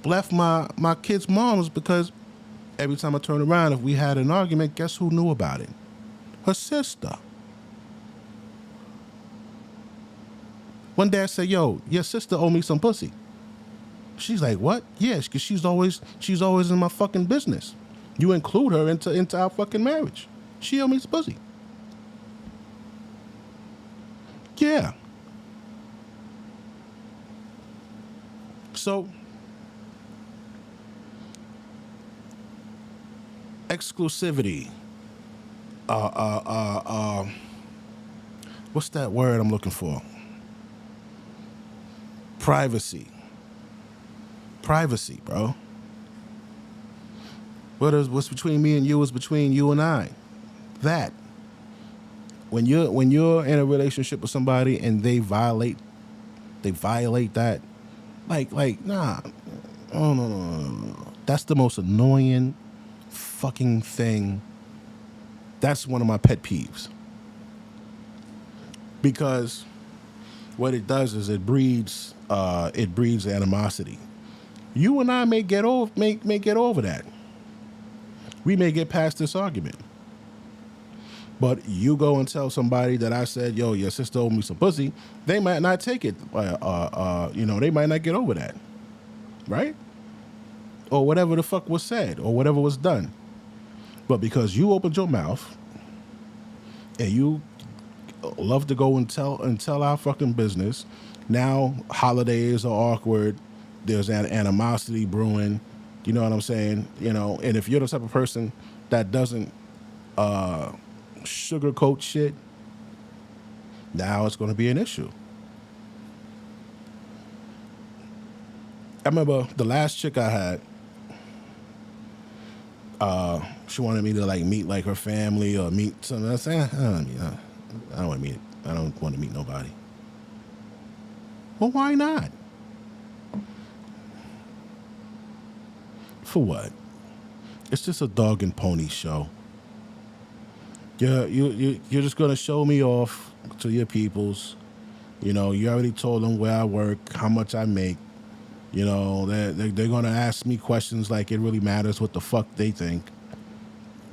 left my kid's mom was because every time I turn around, if we had an argument, guess who knew about it? Her sister. One day I said, yo, your sister owe me some pussy. She's like, what? Yes, because she's always in my fucking business. You include her into our fucking marriage. She owe me some pussy. Yeah. So, exclusivity. What's that word I'm looking for? Privacy. Privacy, bro. What's between me and you is between you and I. That. When you're in a relationship with somebody and they violate that, like nah. Oh no. That's the most annoying fucking thing. That's one of my pet peeves. Because what it does is it breeds animosity. You and I may get over that. We may get past this argument. But you go and tell somebody that I said, yo, your sister owed me some pussy, they might not take it. They might not get over that. Right? Or whatever the fuck was said or whatever was done. But because you opened your mouth and you love to go and tell our fucking business, now holidays are awkward. There's an animosity brewing. You know what I'm saying? And if you're the type of person that doesn't sugarcoat shit, now it's going to be an issue. I remember the last chick I had, she wanted me to meet her family or meet something. I said, I don't want to meet. I don't want to meet nobody. Well, why not? For what? It's just a dog and pony show. You're just gonna show me off to your peoples. You already told them where I work, how much I make. They're gonna ask me questions like it really matters what the fuck they think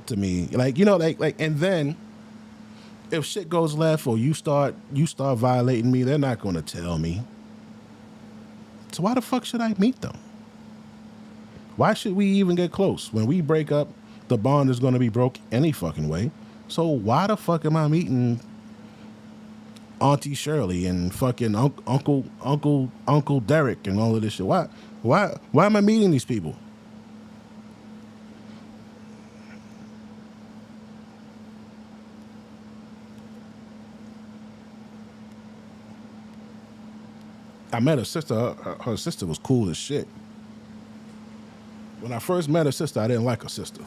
to me. And then if shit goes left or you start violating me, they're not gonna tell me. So why the fuck should I meet them? Why should we even get close? When we break up, the bond is gonna be broke any fucking way. So why the fuck am I meeting Auntie Shirley and fucking Uncle Derek and all of this shit? Why am I meeting these people? I met her sister. Her sister was cool as shit. When I first met her sister, I didn't like her sister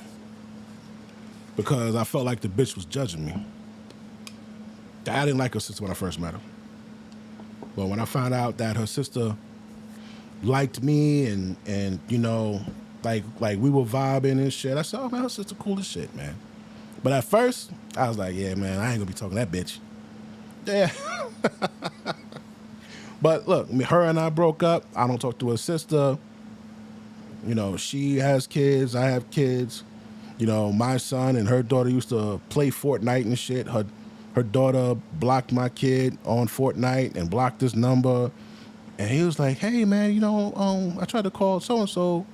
because I felt like the bitch was judging me. I didn't like her sister when I first met her. But when I found out that her sister liked me and we were vibing and shit, I said, oh man, her sister cool as shit, man. But at first, I was like, yeah, man, I ain't gonna be talking to that bitch. Yeah. But look, her and I broke up. I don't talk to her sister. She has kids. I have kids. My son and her daughter used to play Fortnite and shit. Her daughter blocked my kid on Fortnite and blocked his number. And he was like, hey, man, I tried to call so-and-so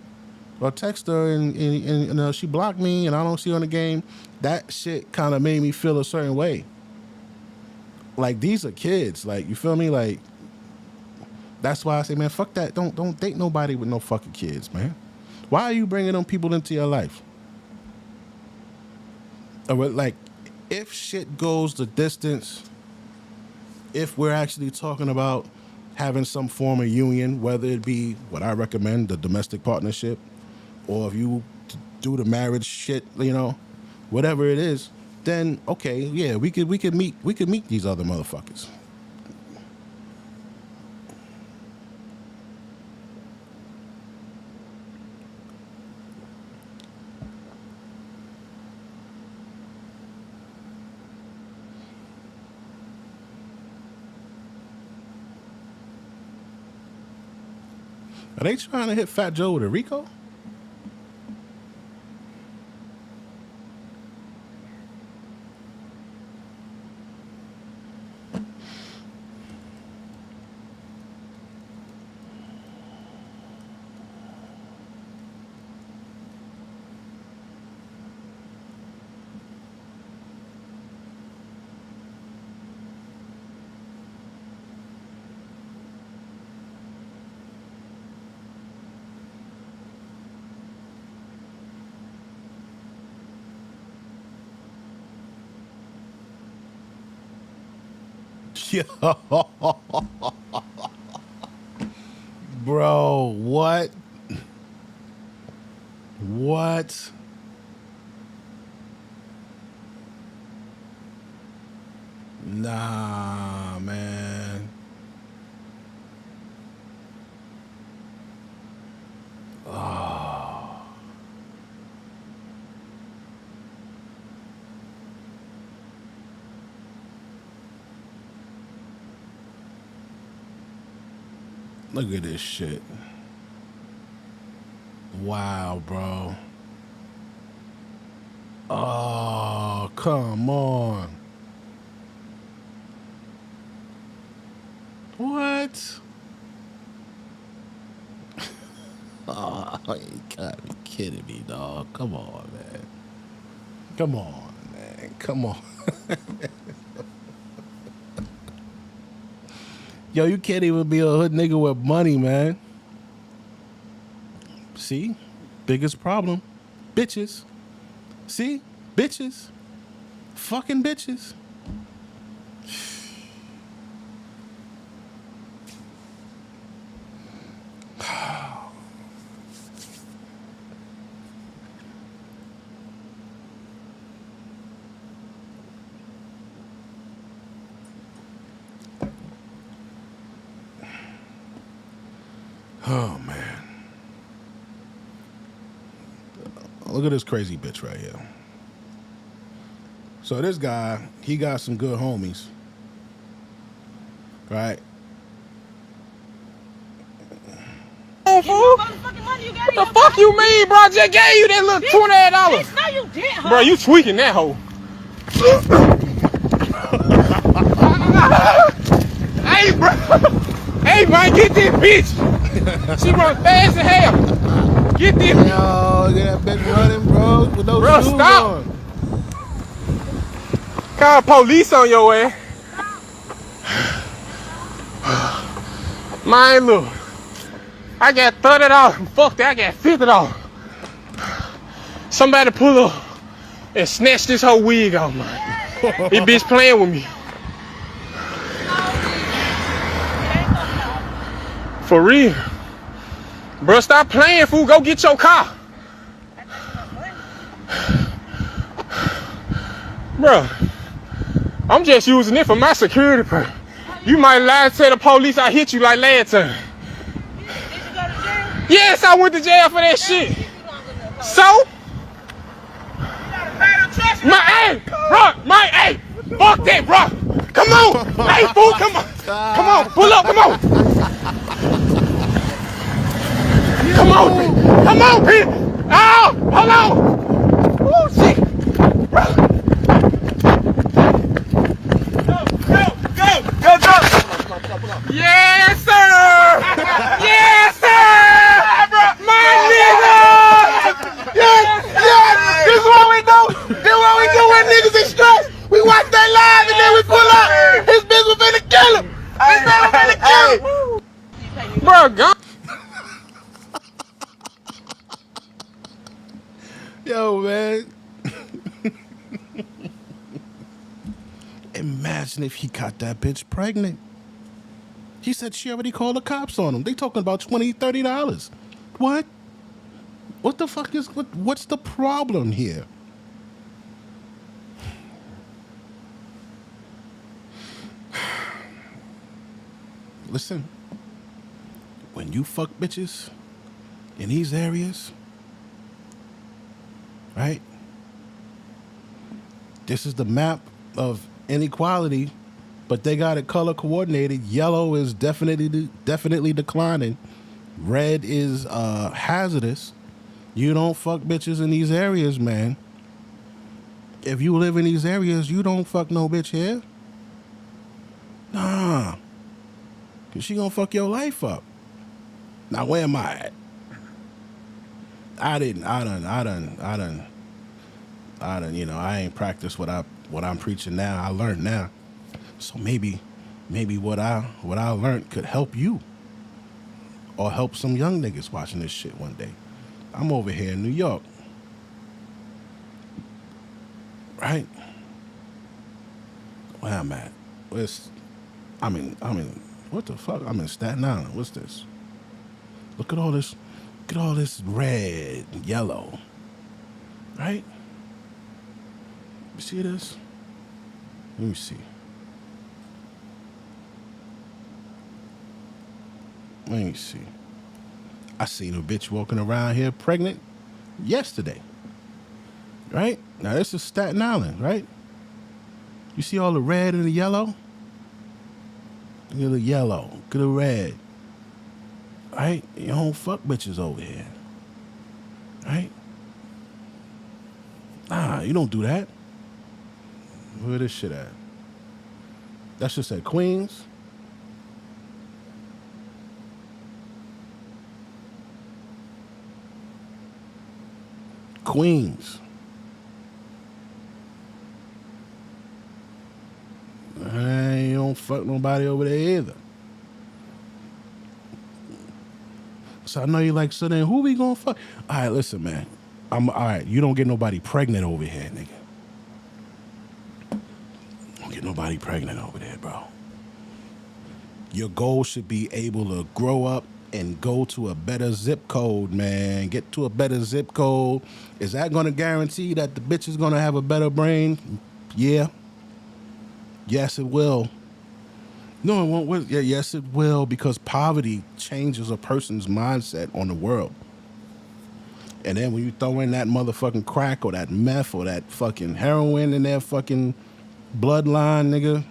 or text her and she blocked me and I don't see her in the game. That shit kind of made me feel a certain way. Like, these are kids. Like, you feel me? Like, that's why I say, man, fuck that. Don't date nobody with no fucking kids, man. Why are you bringing them people into your life? Like, if shit goes the distance, if we're actually talking about having some form of union, whether it be what I recommend, the domestic partnership, or if you do the marriage shit, whatever it is, then okay, yeah, we could meet these other motherfuckers. Are they trying to hit Fat Joe with a Rico? Yo. Bro, what? What? Nah, man. Oh. Look at this shit. Wow, bro. Oh, come on. What? Oh, you gotta be kidding me, dog. Come on, man. Come on, man. Come on. Yo, you can't even be a hood nigga with money, man. See? Biggest problem. Bitches. See? Bitches. Fucking bitches. Oh, man. Look at this crazy bitch right here. So this guy, he got some good homies. Right? What the fuck you mean, bro? I just gave you that little $28. No, you didn't, Bro, you tweaking that hoe. Hey, bro. Hey, man, get this bitch. She run fast as hell. Get this. Yo, look at that bitch running, bro, with those Bro, shoes stop. on. Call police on your ass. Man, look. I got $30. Fuck that, I got $50. Somebody pull up and snatch this whole wig off, man. This bitch playing with me. For real. Bro, stop playing, fool. Go get your car. Bro, I'm just using it for my security purpose. You might lie and tell the police I hit you like last time. Yes, I went to jail for that shit. So? Hey, bro, hey, fuck that, bro. Come on, hey, fool, come on. Come on, pull up, come on. Come on, Pete. Oh, hold on. Oh, shit. Bro. Go. Yes, sir. Yes, sir. My nigga. Yes. This is what we do. This is what we do when niggas in stress. We watch that live and then we pull up. His bitch was finna kill him. His bitch was finna kill him. Bro, go. Yo, man. Imagine if he got that bitch pregnant. He said she already called the cops on him. They talking about $20, $30. What? What the fuck is, what's the problem here? Listen, when you fuck bitches in these areas, right? This is the map of inequality, but they got it color coordinated. Yellow is definitely declining. Red is hazardous. You don't fuck bitches in these areas, man. If you live in these areas, you don't fuck no bitch here. Nah. Cause she gonna fuck your life up. Now where am I at? I done, you know, I ain't practiced what I'm preaching now. I learned now. So maybe what I learned could help you. Or help some young niggas watching this shit one day. I'm over here in New York. Right? Where I'm at. I mean, what the fuck? I'm in Staten Island. What's this? Look at all this. Look at all this red, yellow. Right? You see this? Let me see. Let me see. I seen a bitch walking around here pregnant yesterday. Right? Now this is Staten Island, right? You see all the red and the yellow? Look at the yellow. Look at the red. Right? You don't fuck bitches over here. Right? Nah, you don't do that. Where this shit at? That's just at Queens. Queens. You don't fuck nobody over there either. So I know you like, so then who we gonna fuck? All right, listen, man. All right, you don't get nobody pregnant over here, nigga. Don't get nobody pregnant over there, bro. Your goal should be able to grow up and go to a better zip code, man. Get to a better zip code. Is that gonna guarantee that the bitch is gonna have a better brain? Yeah. Yes, it will. No, it won't. Yeah, yes, it will, because poverty changes a person's mindset on the world. And then when you throw in that motherfucking crack or that meth or that fucking heroin in their fucking bloodline, nigga.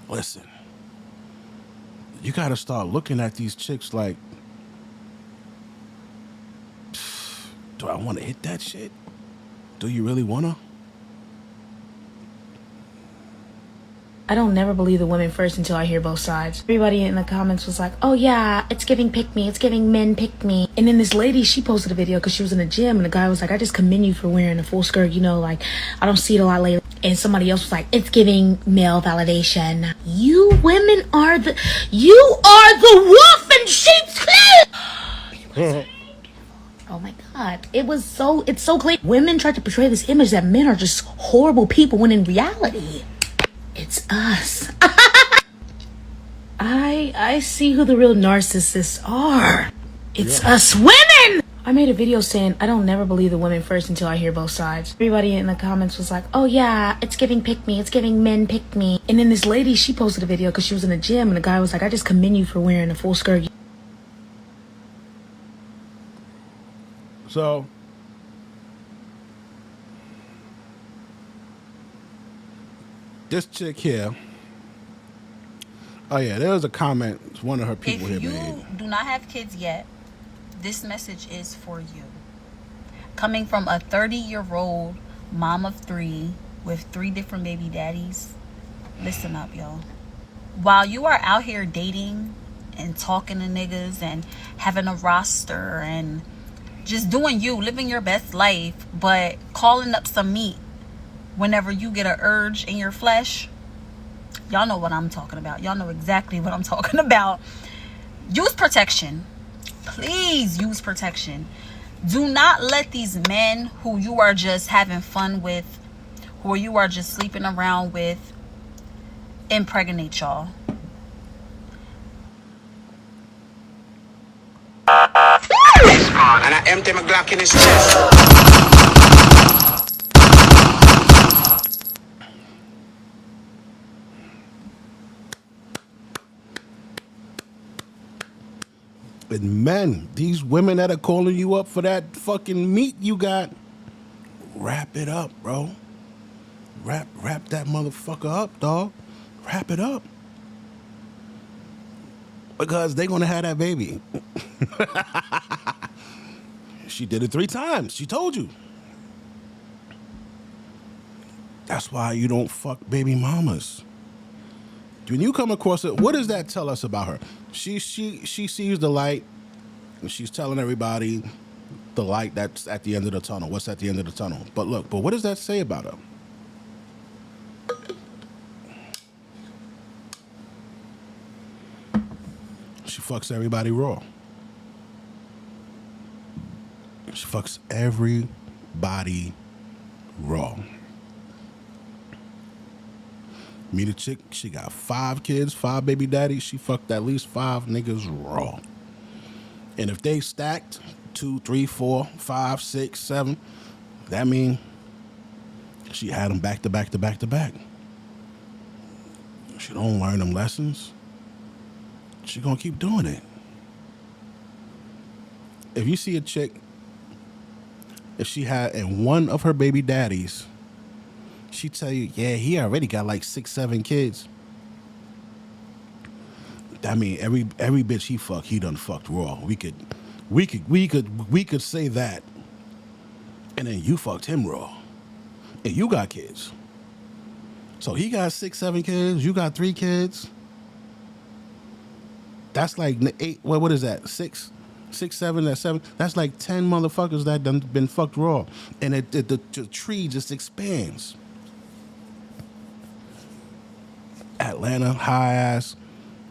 Listen, you gotta start looking at these chicks like, do I want to hit that shit? Do you really wanna? I don't never believe the women first until I hear both sides. Everybody in the comments was like, oh yeah, it's giving pick me, it's giving men pick me. And then this lady, she posted a video because she was in the gym, and the guy was like, I just commend you for wearing a full skirt, you know, like, I don't see it a lot lately. And somebody else was like, it's giving male validation. You women are the wolf in sheep's clothing. Oh my God, it's so clear. Women try to portray this image that men are just horrible people when in reality, it's us. I see who the real narcissists are. It's us women. I made a video saying I don't never believe the women first until I hear both sides. Everybody in the comments was like, oh yeah, it's giving pick me, it's giving men pick me. And then this lady, she posted a video because she was in the gym, and the guy was like, I just commend you for wearing a full skirt. So this chick here. Oh yeah, there was a comment one of her people here made. If you do not have kids yet, this message is for you. Coming from a 30-year-old mom of 3 with 3 different baby daddies, listen up, y'all. While you are out here dating and talking to niggas and having a roster and just doing you, living your best life, but calling up some meat whenever you get an urge in your flesh, y'all know what I'm talking about. Y'all know exactly what I'm talking about. Use protection. Please use protection. Do not let these men who you are just having fun with, who you are just sleeping around with, impregnate y'all. And I empty my Glock in his chest. And men, these women that are calling you up for that fucking meat you got, wrap it up, bro. Wrap that motherfucker up, dog. Wrap it up. Because they gonna have that baby. She did it 3 times. She told you. That's why you don't fuck baby mamas. When you come across it, what does that tell us about her? She sees the light, and she's telling everybody the light that's at the end of the tunnel. What's at the end of the tunnel? But look, what does that say about her? She fucks everybody raw. She fucks everybody raw. Meet a chick, she got 5 kids, 5 baby daddies. She fucked at least 5 niggas raw. And if they stacked 2, 3, 4, 5, 6, 7, that mean she had them back to back to back to back. She don't learn them lessons. She gonna keep doing it. If you see a chick, if she had in one of her baby daddies, she tell you, yeah, he already got like 6, 7 kids. That mean every bitch he fucked, he done fucked raw. We could say that. And then you fucked him raw. And you got kids. So he got 6, 7 kids, you got 3 kids. That's like 8, what is that? 6, 7, that's 7. That's like 10 motherfuckers that done been fucked raw. And the tree just expands. Atlanta, high ass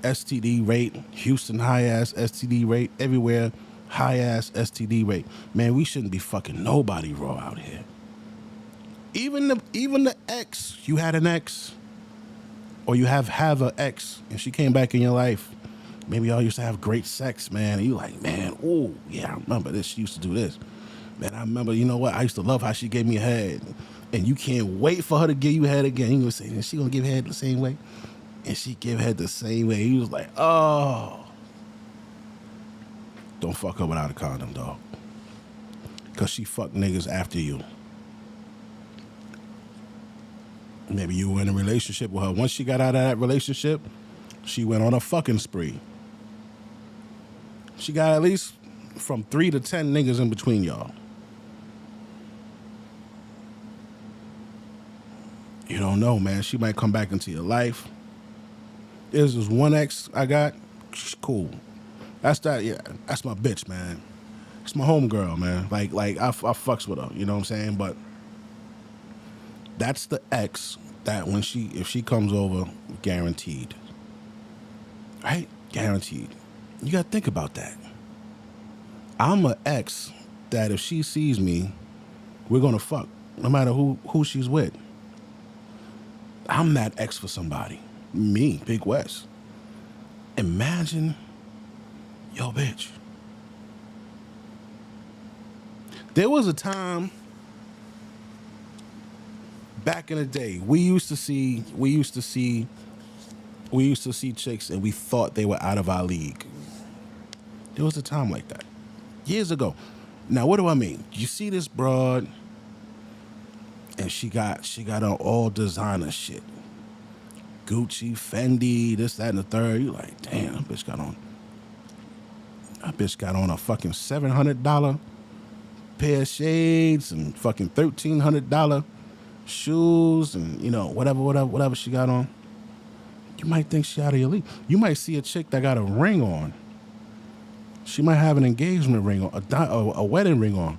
STD rate. Houston, high ass STD rate. Everywhere, high ass STD rate. Man, we shouldn't be fucking nobody raw out here. Even the ex, you had an ex, or you have an ex, and she came back in your life. Maybe y'all used to have great sex, man. And you like, man, oh yeah, I remember this. She used to do this. Man, I remember, you know what? I used to love how she gave me a head. And you can't wait for her to give you head again. You gonna say, is she gonna give head the same way? And she give head the same way. He was like, oh. Don't fuck her without a condom, dog. Cause she fucked niggas after you. Maybe you were in a relationship with her. Once she got out of that relationship, she went on a fucking spree. She got at least from 3 to 10 niggas in between y'all. You don't know, man. She might come back into your life. There's this one ex I got. She's cool. That's that. Yeah, that's my bitch, man. It's my homegirl, man. Like I fucks with her. You know what I'm saying? But that's the ex that if she comes over, guaranteed. Right? Guaranteed. You gotta think about that. I'm an ex that if she sees me, we're gonna fuck, no matter who she's with. I'm that ex for somebody. Me, Big West. Imagine your bitch. There was a time back in the day, we used to see chicks and we thought they were out of our league. There was a time like that. Years ago. Now, what do I mean? You see this broad and she got on all designer shit. Gucci, Fendi, this, that, and the third. You like, damn, that bitch got on a fucking $700 pair of shades and fucking $1,300 shoes and, you know, whatever she got on. You might think she out of your league. You might see a chick that got a ring on. She might have an engagement ring on, a wedding ring on,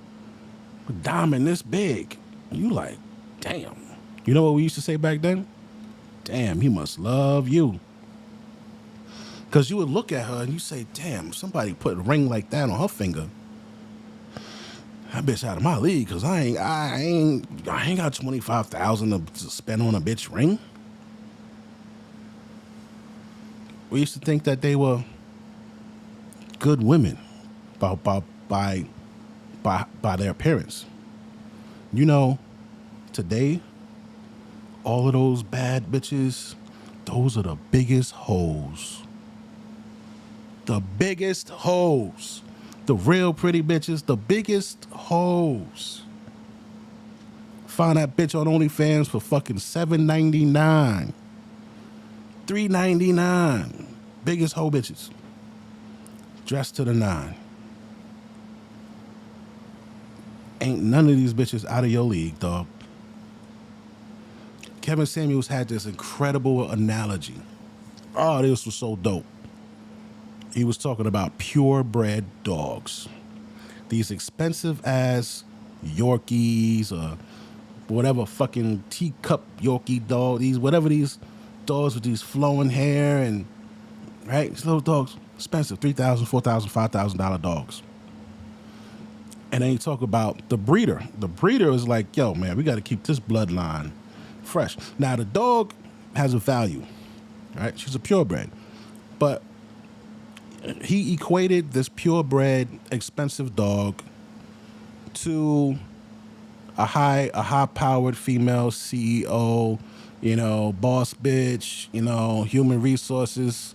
a diamond this big. You like, damn. You know what we used to say back then? Damn, he must love you. Because you would look at her and you say, damn, somebody put a ring like that on her finger. That bitch out of my league because I ain't got $25,000 to spend on a bitch ring. We used to think that they were good women by their appearance. You know, today, all of those bad bitches, those are the biggest hoes. The biggest hoes. The real pretty bitches, the biggest hoes. Found that bitch on OnlyFans for fucking $7.99. $3.99. Biggest hoe bitches. Dressed to the 9. Ain't none of these bitches out of your league, dog. Kevin Samuels had this incredible analogy. Oh, this was so dope. He was talking about purebred dogs. These expensive ass Yorkies or whatever fucking teacup Yorkie dog. These dogs with these flowing hair and, right? These little dogs, expensive, $3,000, $4,000, $5,000 dogs. And then you talk about the breeder. The breeder is like, yo, man, we got to keep this bloodline fresh. Now, the dog has a value, right? She's a purebred. But he equated this purebred, expensive dog to a high-powered female CEO, boss bitch, human resources,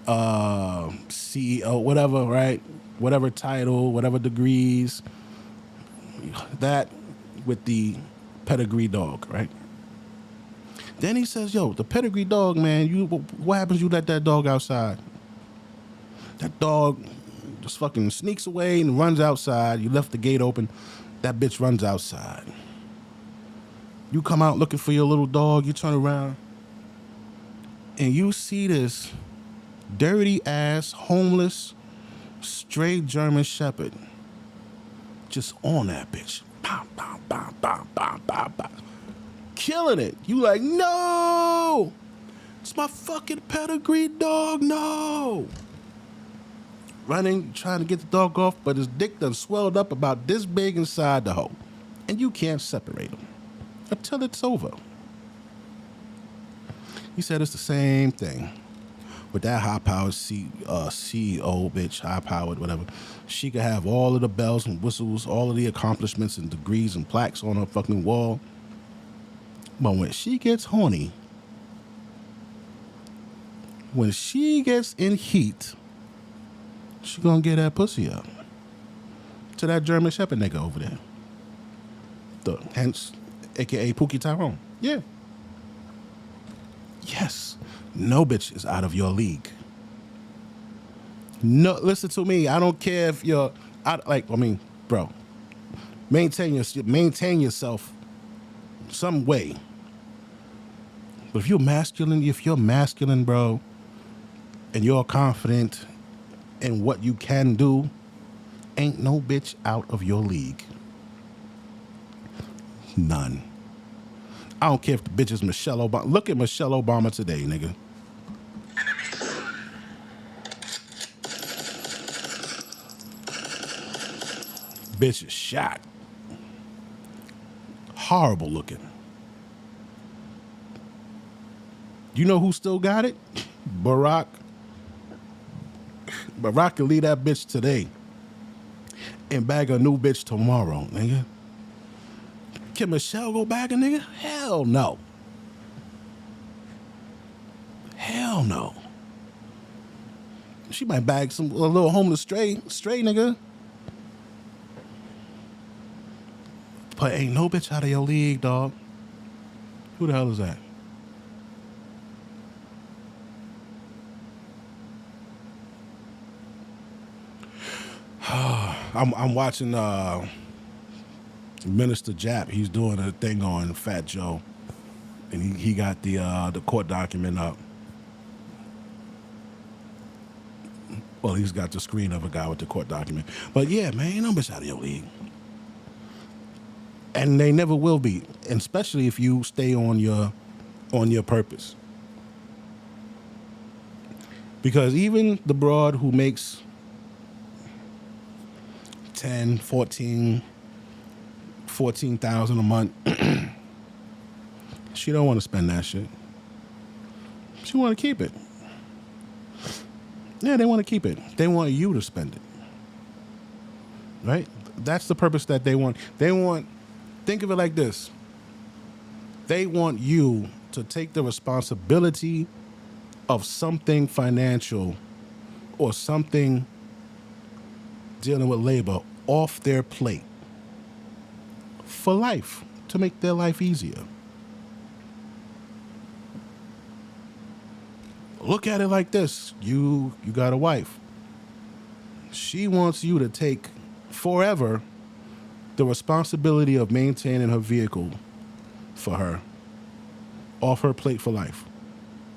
CEO, whatever, right? Whatever title, whatever degrees, that with the pedigree dog, right? Then he says, yo, the pedigree dog, man, what happens you let that dog outside? That dog just fucking sneaks away and runs outside. You left the gate open. That bitch runs outside. You come out looking for your little dog. You turn around and you see this dirty ass, homeless, stray German Shepherd just on that bitch. Pow, pow, pow, pow, pow, pow, pow. Killing it. You like, no! It's my fucking pedigree dog, no! Running, trying to get the dog off, but his dick done swelled up about this big inside the hole. And you can't separate them until it's over. He said it's the same thing with that high-powered CEO bitch, high-powered, whatever. She could have all of the bells and whistles, all of the accomplishments and degrees and plaques on her fucking wall. But when she gets horny, when she gets in heat, she gonna get that pussy up to that German Shepherd nigga over there. Hence, AKA Pookie Tyrone. Yeah. Yes. No bitch is out of your league. No, listen to me. I don't care if you're bro. Maintain yourself some way. But if you're masculine, bro, and you're confident in what you can do, ain't no bitch out of your league. None. I don't care if the bitch is Michelle Obama. Look at Michelle Obama today, nigga. Bitch is shot. Horrible looking. You know who still got it? Barack. Barack can leave that bitch today and bag a new bitch tomorrow, nigga. Can Michelle go bag a nigga? Hell no. Hell no. She might bag a little homeless stray nigga. But ain't no bitch out of your league, dog. Who the hell is that? I'm watching Minister Jap. He's doing a thing on Fat Joe, and he got the court document up. Well, he's got the screen of a guy with the court document. But yeah, man, ain't no bitch out of your league. And they never will be, and especially if you stay on your purpose. Because even the broad who makes 10, 14,000 a month, she don't want to spend that shit. She want to keep it. Yeah, they want to keep it. They want you to spend it. Right? That's the purpose that they want. Think of it like this. They want you to take the responsibility of something financial or something dealing with labor off their plate for life, to make their life easier. Look at it like this. You got a wife. She wants you to take forever the responsibility of maintaining her vehicle for her off her plate for life.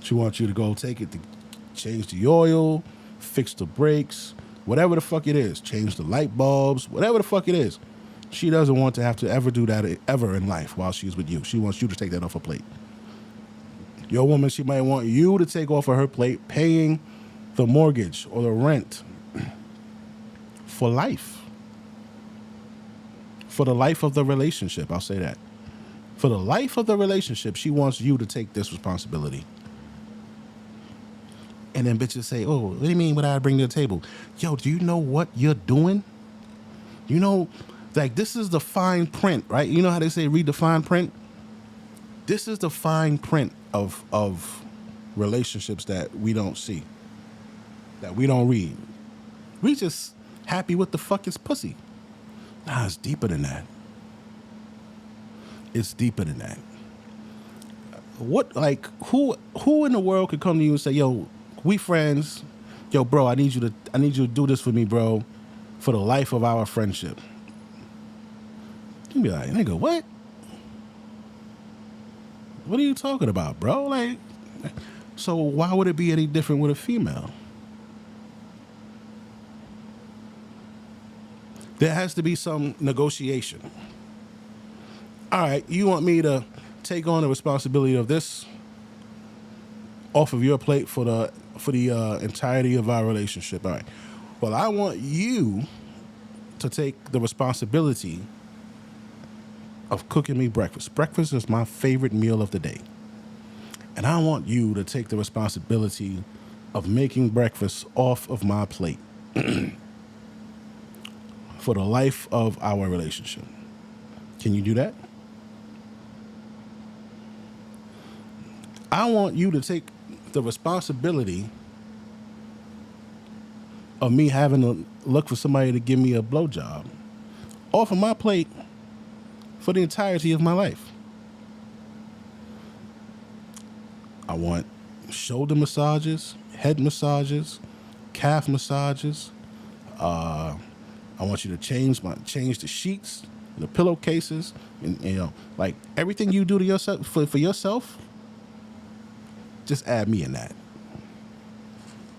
She wants you to go take it to change the oil, fix the brakes, whatever the fuck it is, change the light bulbs, whatever the fuck it is. She doesn't want to have to ever do that ever in life while she's with you. She wants you to take that off her plate. Your woman, she might want you to take off of her plate paying the mortgage or the rent for life. For the life of the relationship, I'll say that. For the life of the relationship, she wants you to take this responsibility. And then bitches say, oh, what do you mean what I bring to the table? Yo, do you know what you're doing? You know, like this is the fine print, right? You know how they say read the fine print? This is the fine print of relationships that we don't see, that we don't read. We just happy with the fuck is pussy. Nah, it's deeper than that. It's deeper than that. What, like, who in the world could come to you and say, yo, we friends, yo, bro, I need you to do this for me, bro, for the life of our friendship. You'd be like, nigga, what? What are you talking about, bro? Like, so why would it be any different with a female? There has to be some negotiation. All right, you want me to take on the responsibility of this off of your plate for the entirety of our relationship. All right. Well, I want you to take the responsibility of cooking me breakfast. Breakfast is my favorite meal of the day. And I want you to take the responsibility of making breakfast off of my plate for the life of our relationship. Can you do that? I want you to take the responsibility of me having to look for somebody to give me a blowjob off of my plate for the entirety of my life. I want shoulder massages, head massages, calf massages. I want you to change the sheets, the pillowcases, and you know, like everything you do to yourself for yourself. Just add me in that.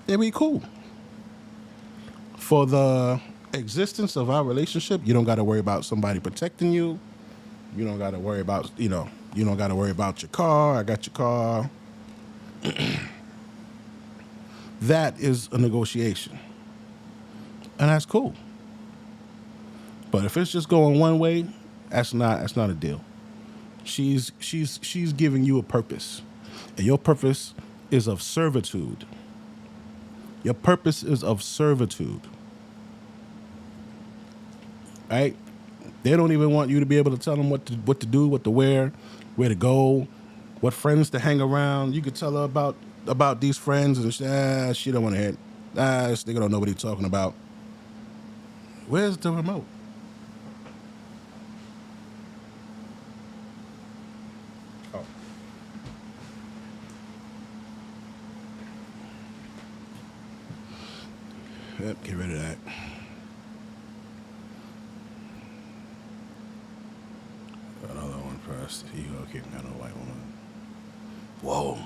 It'd be cool. For the existence of our relationship, you don't got to worry about somebody protecting you. You don't got to worry about, you don't got to worry about your car. I got your car. That is a negotiation. And that's cool. But if it's just going one way, that's not a deal. She's giving you a purpose. And your purpose is of servitude. Your purpose is of servitude. Right? They don't even want you to be able to tell them what to do, what to wear, where to go, what friends to hang around. You could tell her about these friends and she don't want to hear it. This nigga don't know what he's talking about. Where's the remote? Oh. Yep, get rid of that. Another one first. You okay? Got a white woman. Whoa.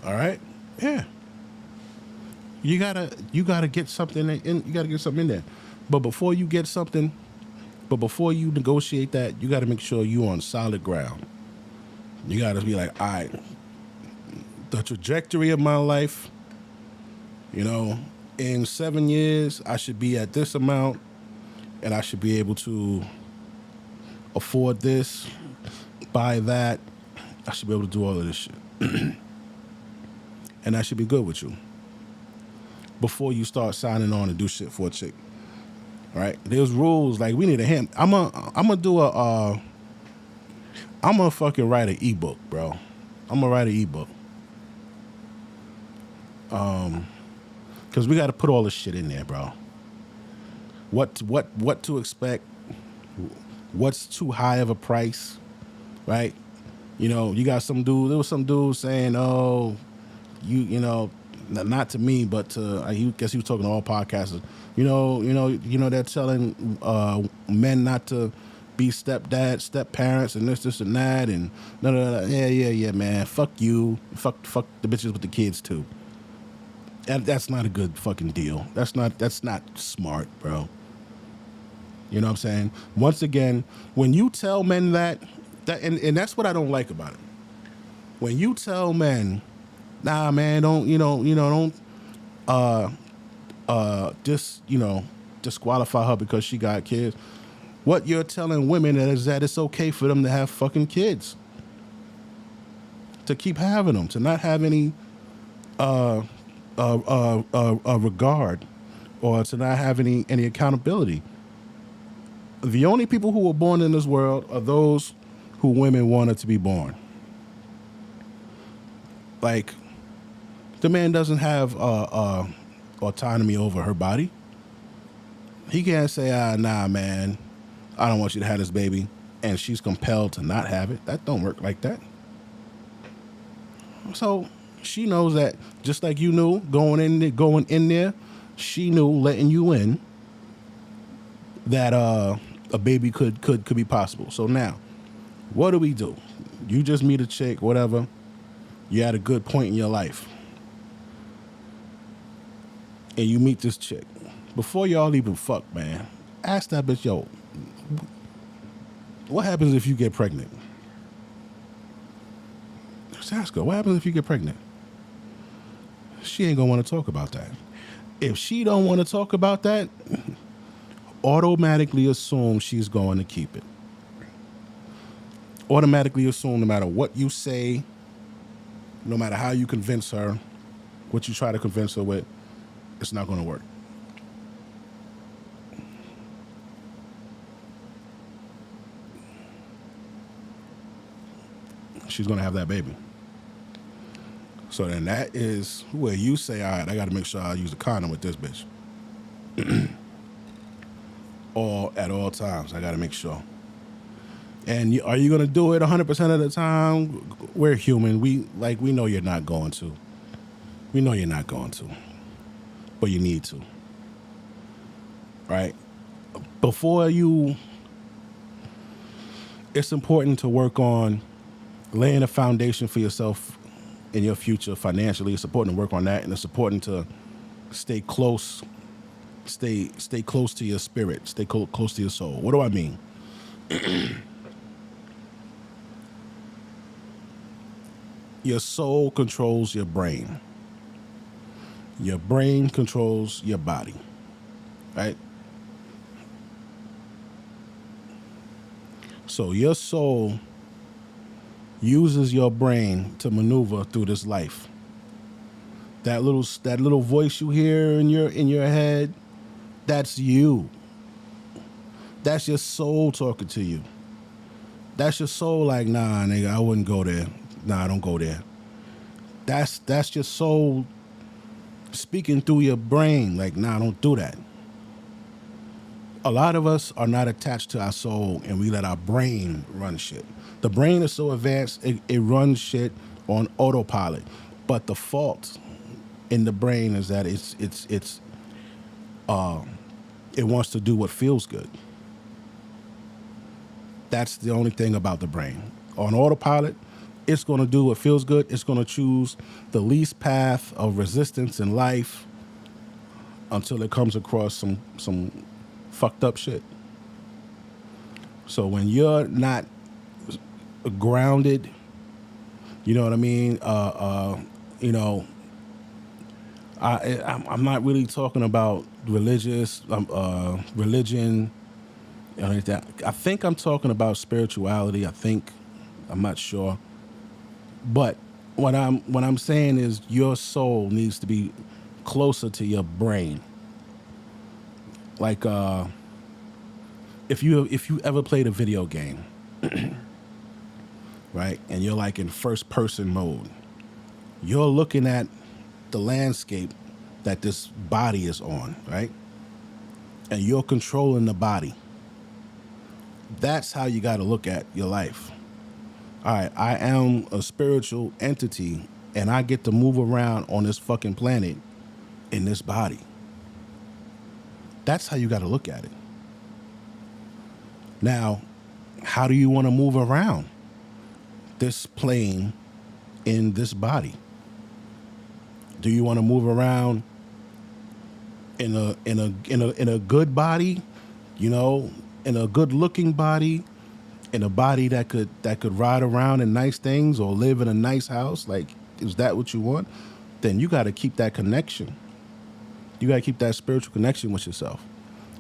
All right. Yeah. You gotta get something in. You gotta get something in there. But before you negotiate that, you gotta make sure you on solid ground. You gotta be like, all right, the trajectory of my life, in 7 years, I should be at this amount, and I should be able to afford this, buy that. I should be able to do all of this shit. And that should be good with you before you start signing on to do shit for a chick. All right? There's rules. Like, we need a hand. I'm gonna fucking write an ebook, bro. I'm gonna write an ebook. Because we got to put all this shit in there, bro. What to expect? What's too high of a price? Right? You got some dude. There was some dude saying, "Oh, not to me, but to I guess he was talking to all podcasters. They're telling men not to be step parents, and this and that, and no. Yeah, man. Fuck you. Fuck the bitches with the kids too. And that's not a good fucking deal. That's not smart, bro. You know what I'm saying? Once again, when you tell men that and that's what I don't like about it. When you tell men, nah, man, don't disqualify her because she got kids. What you're telling women is that it's okay for them to have fucking kids, to keep having them, to not have any regard, or to not have any accountability. The only people who were born in this world are those who women wanted to be born. Like, the man doesn't have autonomy over her body. He can't say, nah, man, I don't want you to have this baby, and she's compelled to not have it. That don't work like that. So she knows that, just like you knew going in there, she knew letting you in that a baby could be possible. So now, what do we do? You just meet a chick, whatever. You had a good point in your life, and you meet this chick. Before y'all even fuck, man, ask that bitch, yo, what happens if you get pregnant? Just ask her, what happens if you get pregnant? She ain't gonna want to talk about that. If she don't want to talk about that, automatically assume she's going to keep it. Automatically assume no matter what you say, no matter how you convince her, what you try to convince her with, it's not going to work. She's going to have that baby. So then that is where you say, all right, I got to make sure I use a condom with this bitch. Or at all times, I got to make sure. And are you going to do it 100% of the time? We're human. We know you're not going to. We know you're not going to. But you need to. Right? Before you, it's important to work on laying a foundation for yourself in your future financially. It's important to work on that, and it's important to stay close. Stay close to your spirit. Stay close to your soul. What do I mean? Your soul controls your brain. Your brain controls your body, right? So your soul uses your brain to maneuver through this life. That little voice you hear in your head, that's you. That's your soul talking to you. That's your soul like, nah, nigga, I wouldn't go there. Nah, don't go there. That's your soul speaking through your brain like, nah, don't do that. A lot of us are not attached to our soul, and we let our brain run shit. The brain is so advanced, it runs shit on autopilot. But the fault in the brain is that it wants to do what feels good. That's the only thing about the brain. On autopilot, it's going to do what feels good. It's going to choose the least path of resistance in life until it comes across some fucked up shit. So when you're not grounded, you know what I mean? I'm not really talking about religion. I think I'm talking about spirituality. I'm not sure. But what I'm saying is your soul needs to be closer to your brain. Like if you ever played a video game, right, and you're like in first person mode, you're looking at the landscape that this body is on, right? And you're controlling the body. That's how you got to look at your life. All right, I am a spiritual entity, and I get to move around on this fucking planet in this body. That's how you got to look at it. Now, how do you want to move around this plane in this body? Do you want to move around in a good body, you know, in a good looking body, in a body that could ride around in nice things or live in a nice house? Like, is that what you want? Then you got to keep that connection. You gotta keep that spiritual connection with yourself.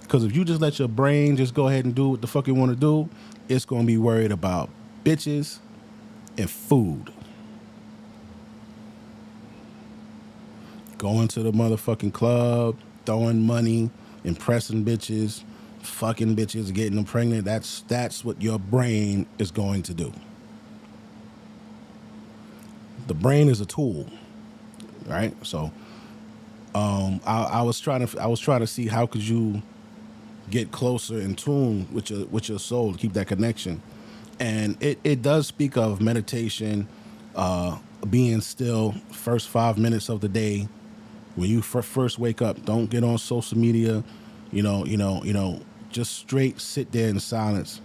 Because if you just let your brain just go ahead and do what the fuck you want to do, it's gonna be worried about bitches and food. Going to the motherfucking club, throwing money, impressing bitches, fucking bitches, getting them pregnant. That's what your brain is going to do. The brain is a tool, right? So, I was trying to see how could you get closer in tune with your soul to keep that connection, and it does speak of meditation, being still first 5 minutes of the day. When you first wake up, don't get on social media, just straight sit there in silence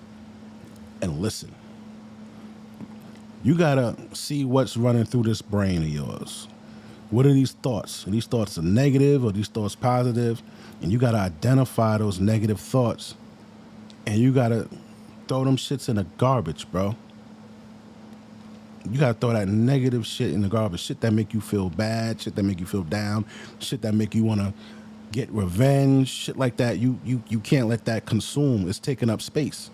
and listen. You gotta see what's running through this brain of yours. What are these thoughts? Are these thoughts are negative or these thoughts positive? And you gotta identify those negative thoughts, and you gotta throw them shits in the garbage, bro. You gotta throw that negative shit in the garbage. Shit that make you feel bad, shit that make you feel down, shit that make you wanna get revenge, shit like that. You can't let that consume. It's taking up space.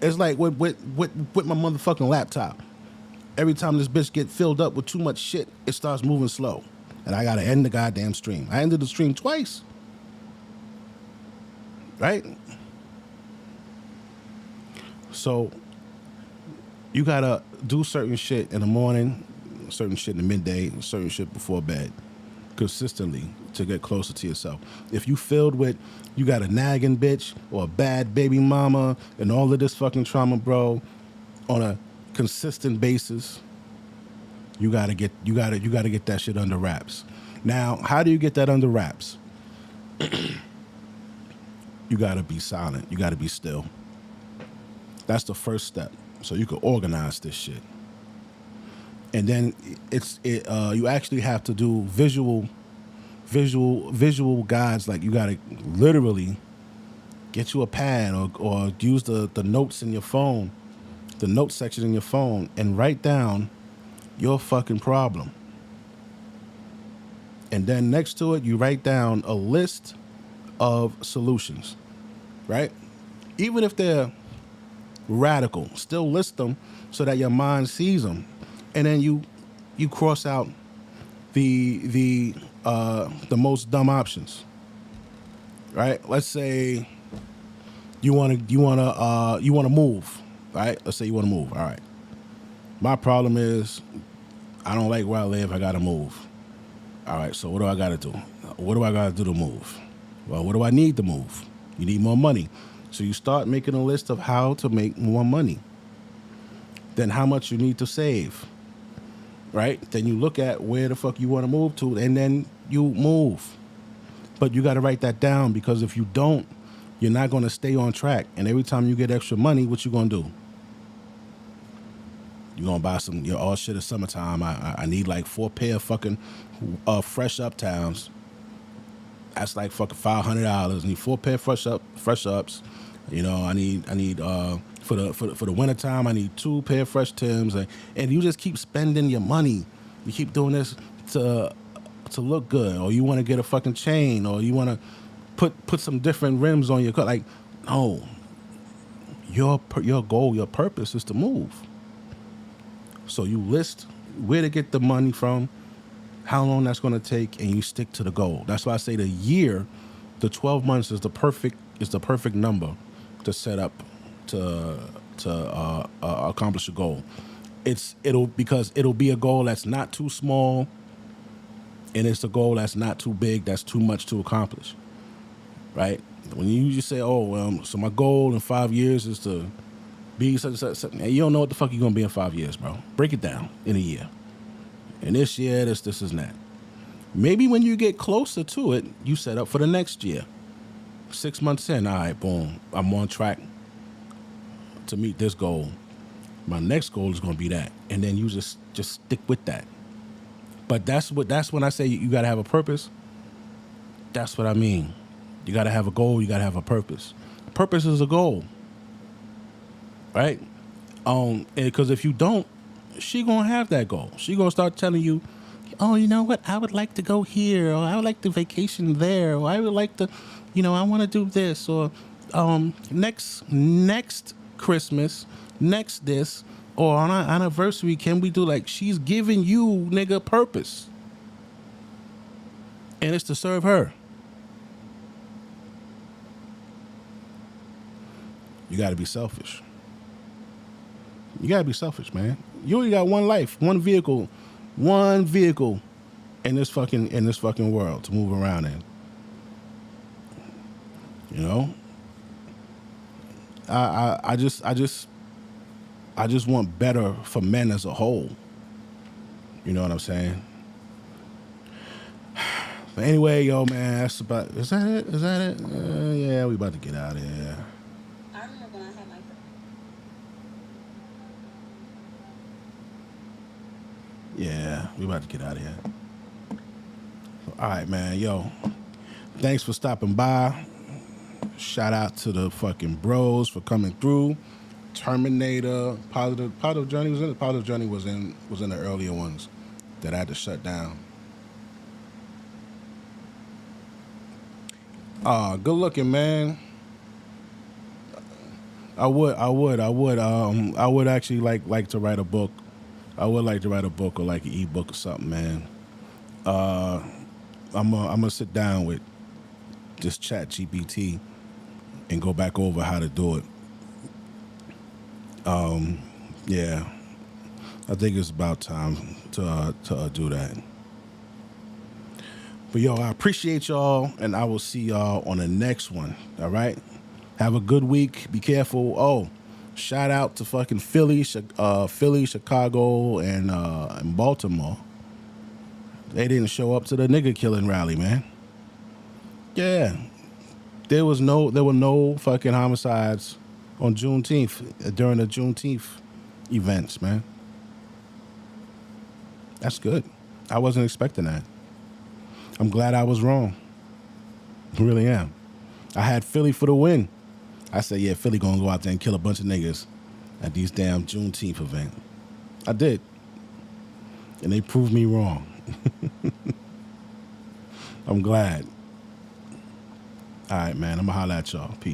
It's like with my motherfucking laptop. Every time this bitch get filled up with too much shit, it starts moving slow. And I gotta end the goddamn stream. I ended the stream twice. Right? So you gotta do certain shit in the morning, certain shit in the midday, certain shit before bed, consistently to get closer to yourself. If you filled with, you got a nagging bitch or a bad baby mama and all of this fucking trauma, bro, on a consistent basis, you gotta get that shit under wraps. Now, how do you get that under wraps? You gotta be silent. You gotta be still. That's the first step. So you can organize this shit. And then you actually have to do visual guides. Like you gotta literally get you a pad or use the notes in your phone, the note section in your phone, and write down your fucking problem. And then next to it, you write down a list of solutions, right? Even if they're radical, still list them so that your mind sees them. And then you cross out the most dumb options, right? Let's say you want to move, right? Let's say you want to move. All right. My problem is I don't like where I live. I got to move. All right. So what do I got to do? What do I got to do to move? Well, what do I need to move? You need more money. So you start making a list of how to make more money. Then how much you need to save, right? Then you look at where the fuck you want to move to, and then you move. But you got to write that down, because if you don't, you're not going to stay on track. And every time you get extra money, what you going to do? You're going to buy some, all shit is summertime. I need like 4 pair of fucking fresh uptowns. That's like fucking $500. I need 4 pair of fresh ups. I need for the wintertime, I need 2 pair of fresh Timbs, and you just keep spending your money. You keep doing this to look good, or you want to get a fucking chain, or you want to put some different rims on your car. Like, no, your goal, your purpose is to move. So you list where to get the money from, how long that's going to take, and you stick to the goal. That's why I say the 12 months is the perfect number to set up to accomplish a goal. Because it'll be a goal that's not too small, and it's a goal that's not too big, that's too much to accomplish, right? When you just say, so my goal in 5 years is to be such and such, and you don't know what the fuck you're gonna be in 5 years, bro. Break it down in a year. And this year, this is that. Maybe when you get closer to it, you set up for the next year. 6 months in, all right, boom, I'm on track to meet this goal. My next goal is going to be that, and then you just stick with that. But that's when I say you got to have a purpose. That's what I mean. You got to have a goal. You got to have a purpose. Purpose is a goal, right? Because if you don't, she gonna have that goal. She gonna start telling you, oh, you know what? I would like to go here, or I would like to vacation there, or I would like to, I want to do this, or next Christmas, next this, or on our anniversary, can we do like, she's giving you, nigga, purpose. And it's to serve her. You got to be selfish. You got to be selfish, man. You only got one life, one vehicle in this fucking world to move around in. I just want better for men as a whole. You know what I'm saying? But anyway, yo, man, that's about. Is that it? Yeah, we about to get out of here. I remember when I had my. Yeah, we about to get out of here. All right, man, yo. Thanks for stopping by. Shout out to the fucking bros for coming through. Terminator, Positive Journey was in it. Positive Journey was in the earlier ones that I had to shut down. Good looking, man. I would actually like to write a book. I would like to write a book or like an ebook or something, man. I'm gonna sit down with this ChatGPT and go back over how to do it. Yeah, I think it's about time to do that. But yo, I appreciate y'all, and I will see y'all on the next one. All right, have a good week. Be careful. Oh, shout out to fucking Philly, Chicago, and Baltimore. They didn't show up to the nigga killing rally, man. Yeah, there were no fucking homicides on Juneteenth during the Juneteenth events, man. That's good. I wasn't expecting that. I'm glad I was wrong. I really am. I had Philly for the win. I said, yeah, Philly gonna go out there and kill a bunch of niggas at these damn Juneteenth events. I did. And they proved me wrong. I'm glad. All right, man. I'm gonna holler at y'all. Peace.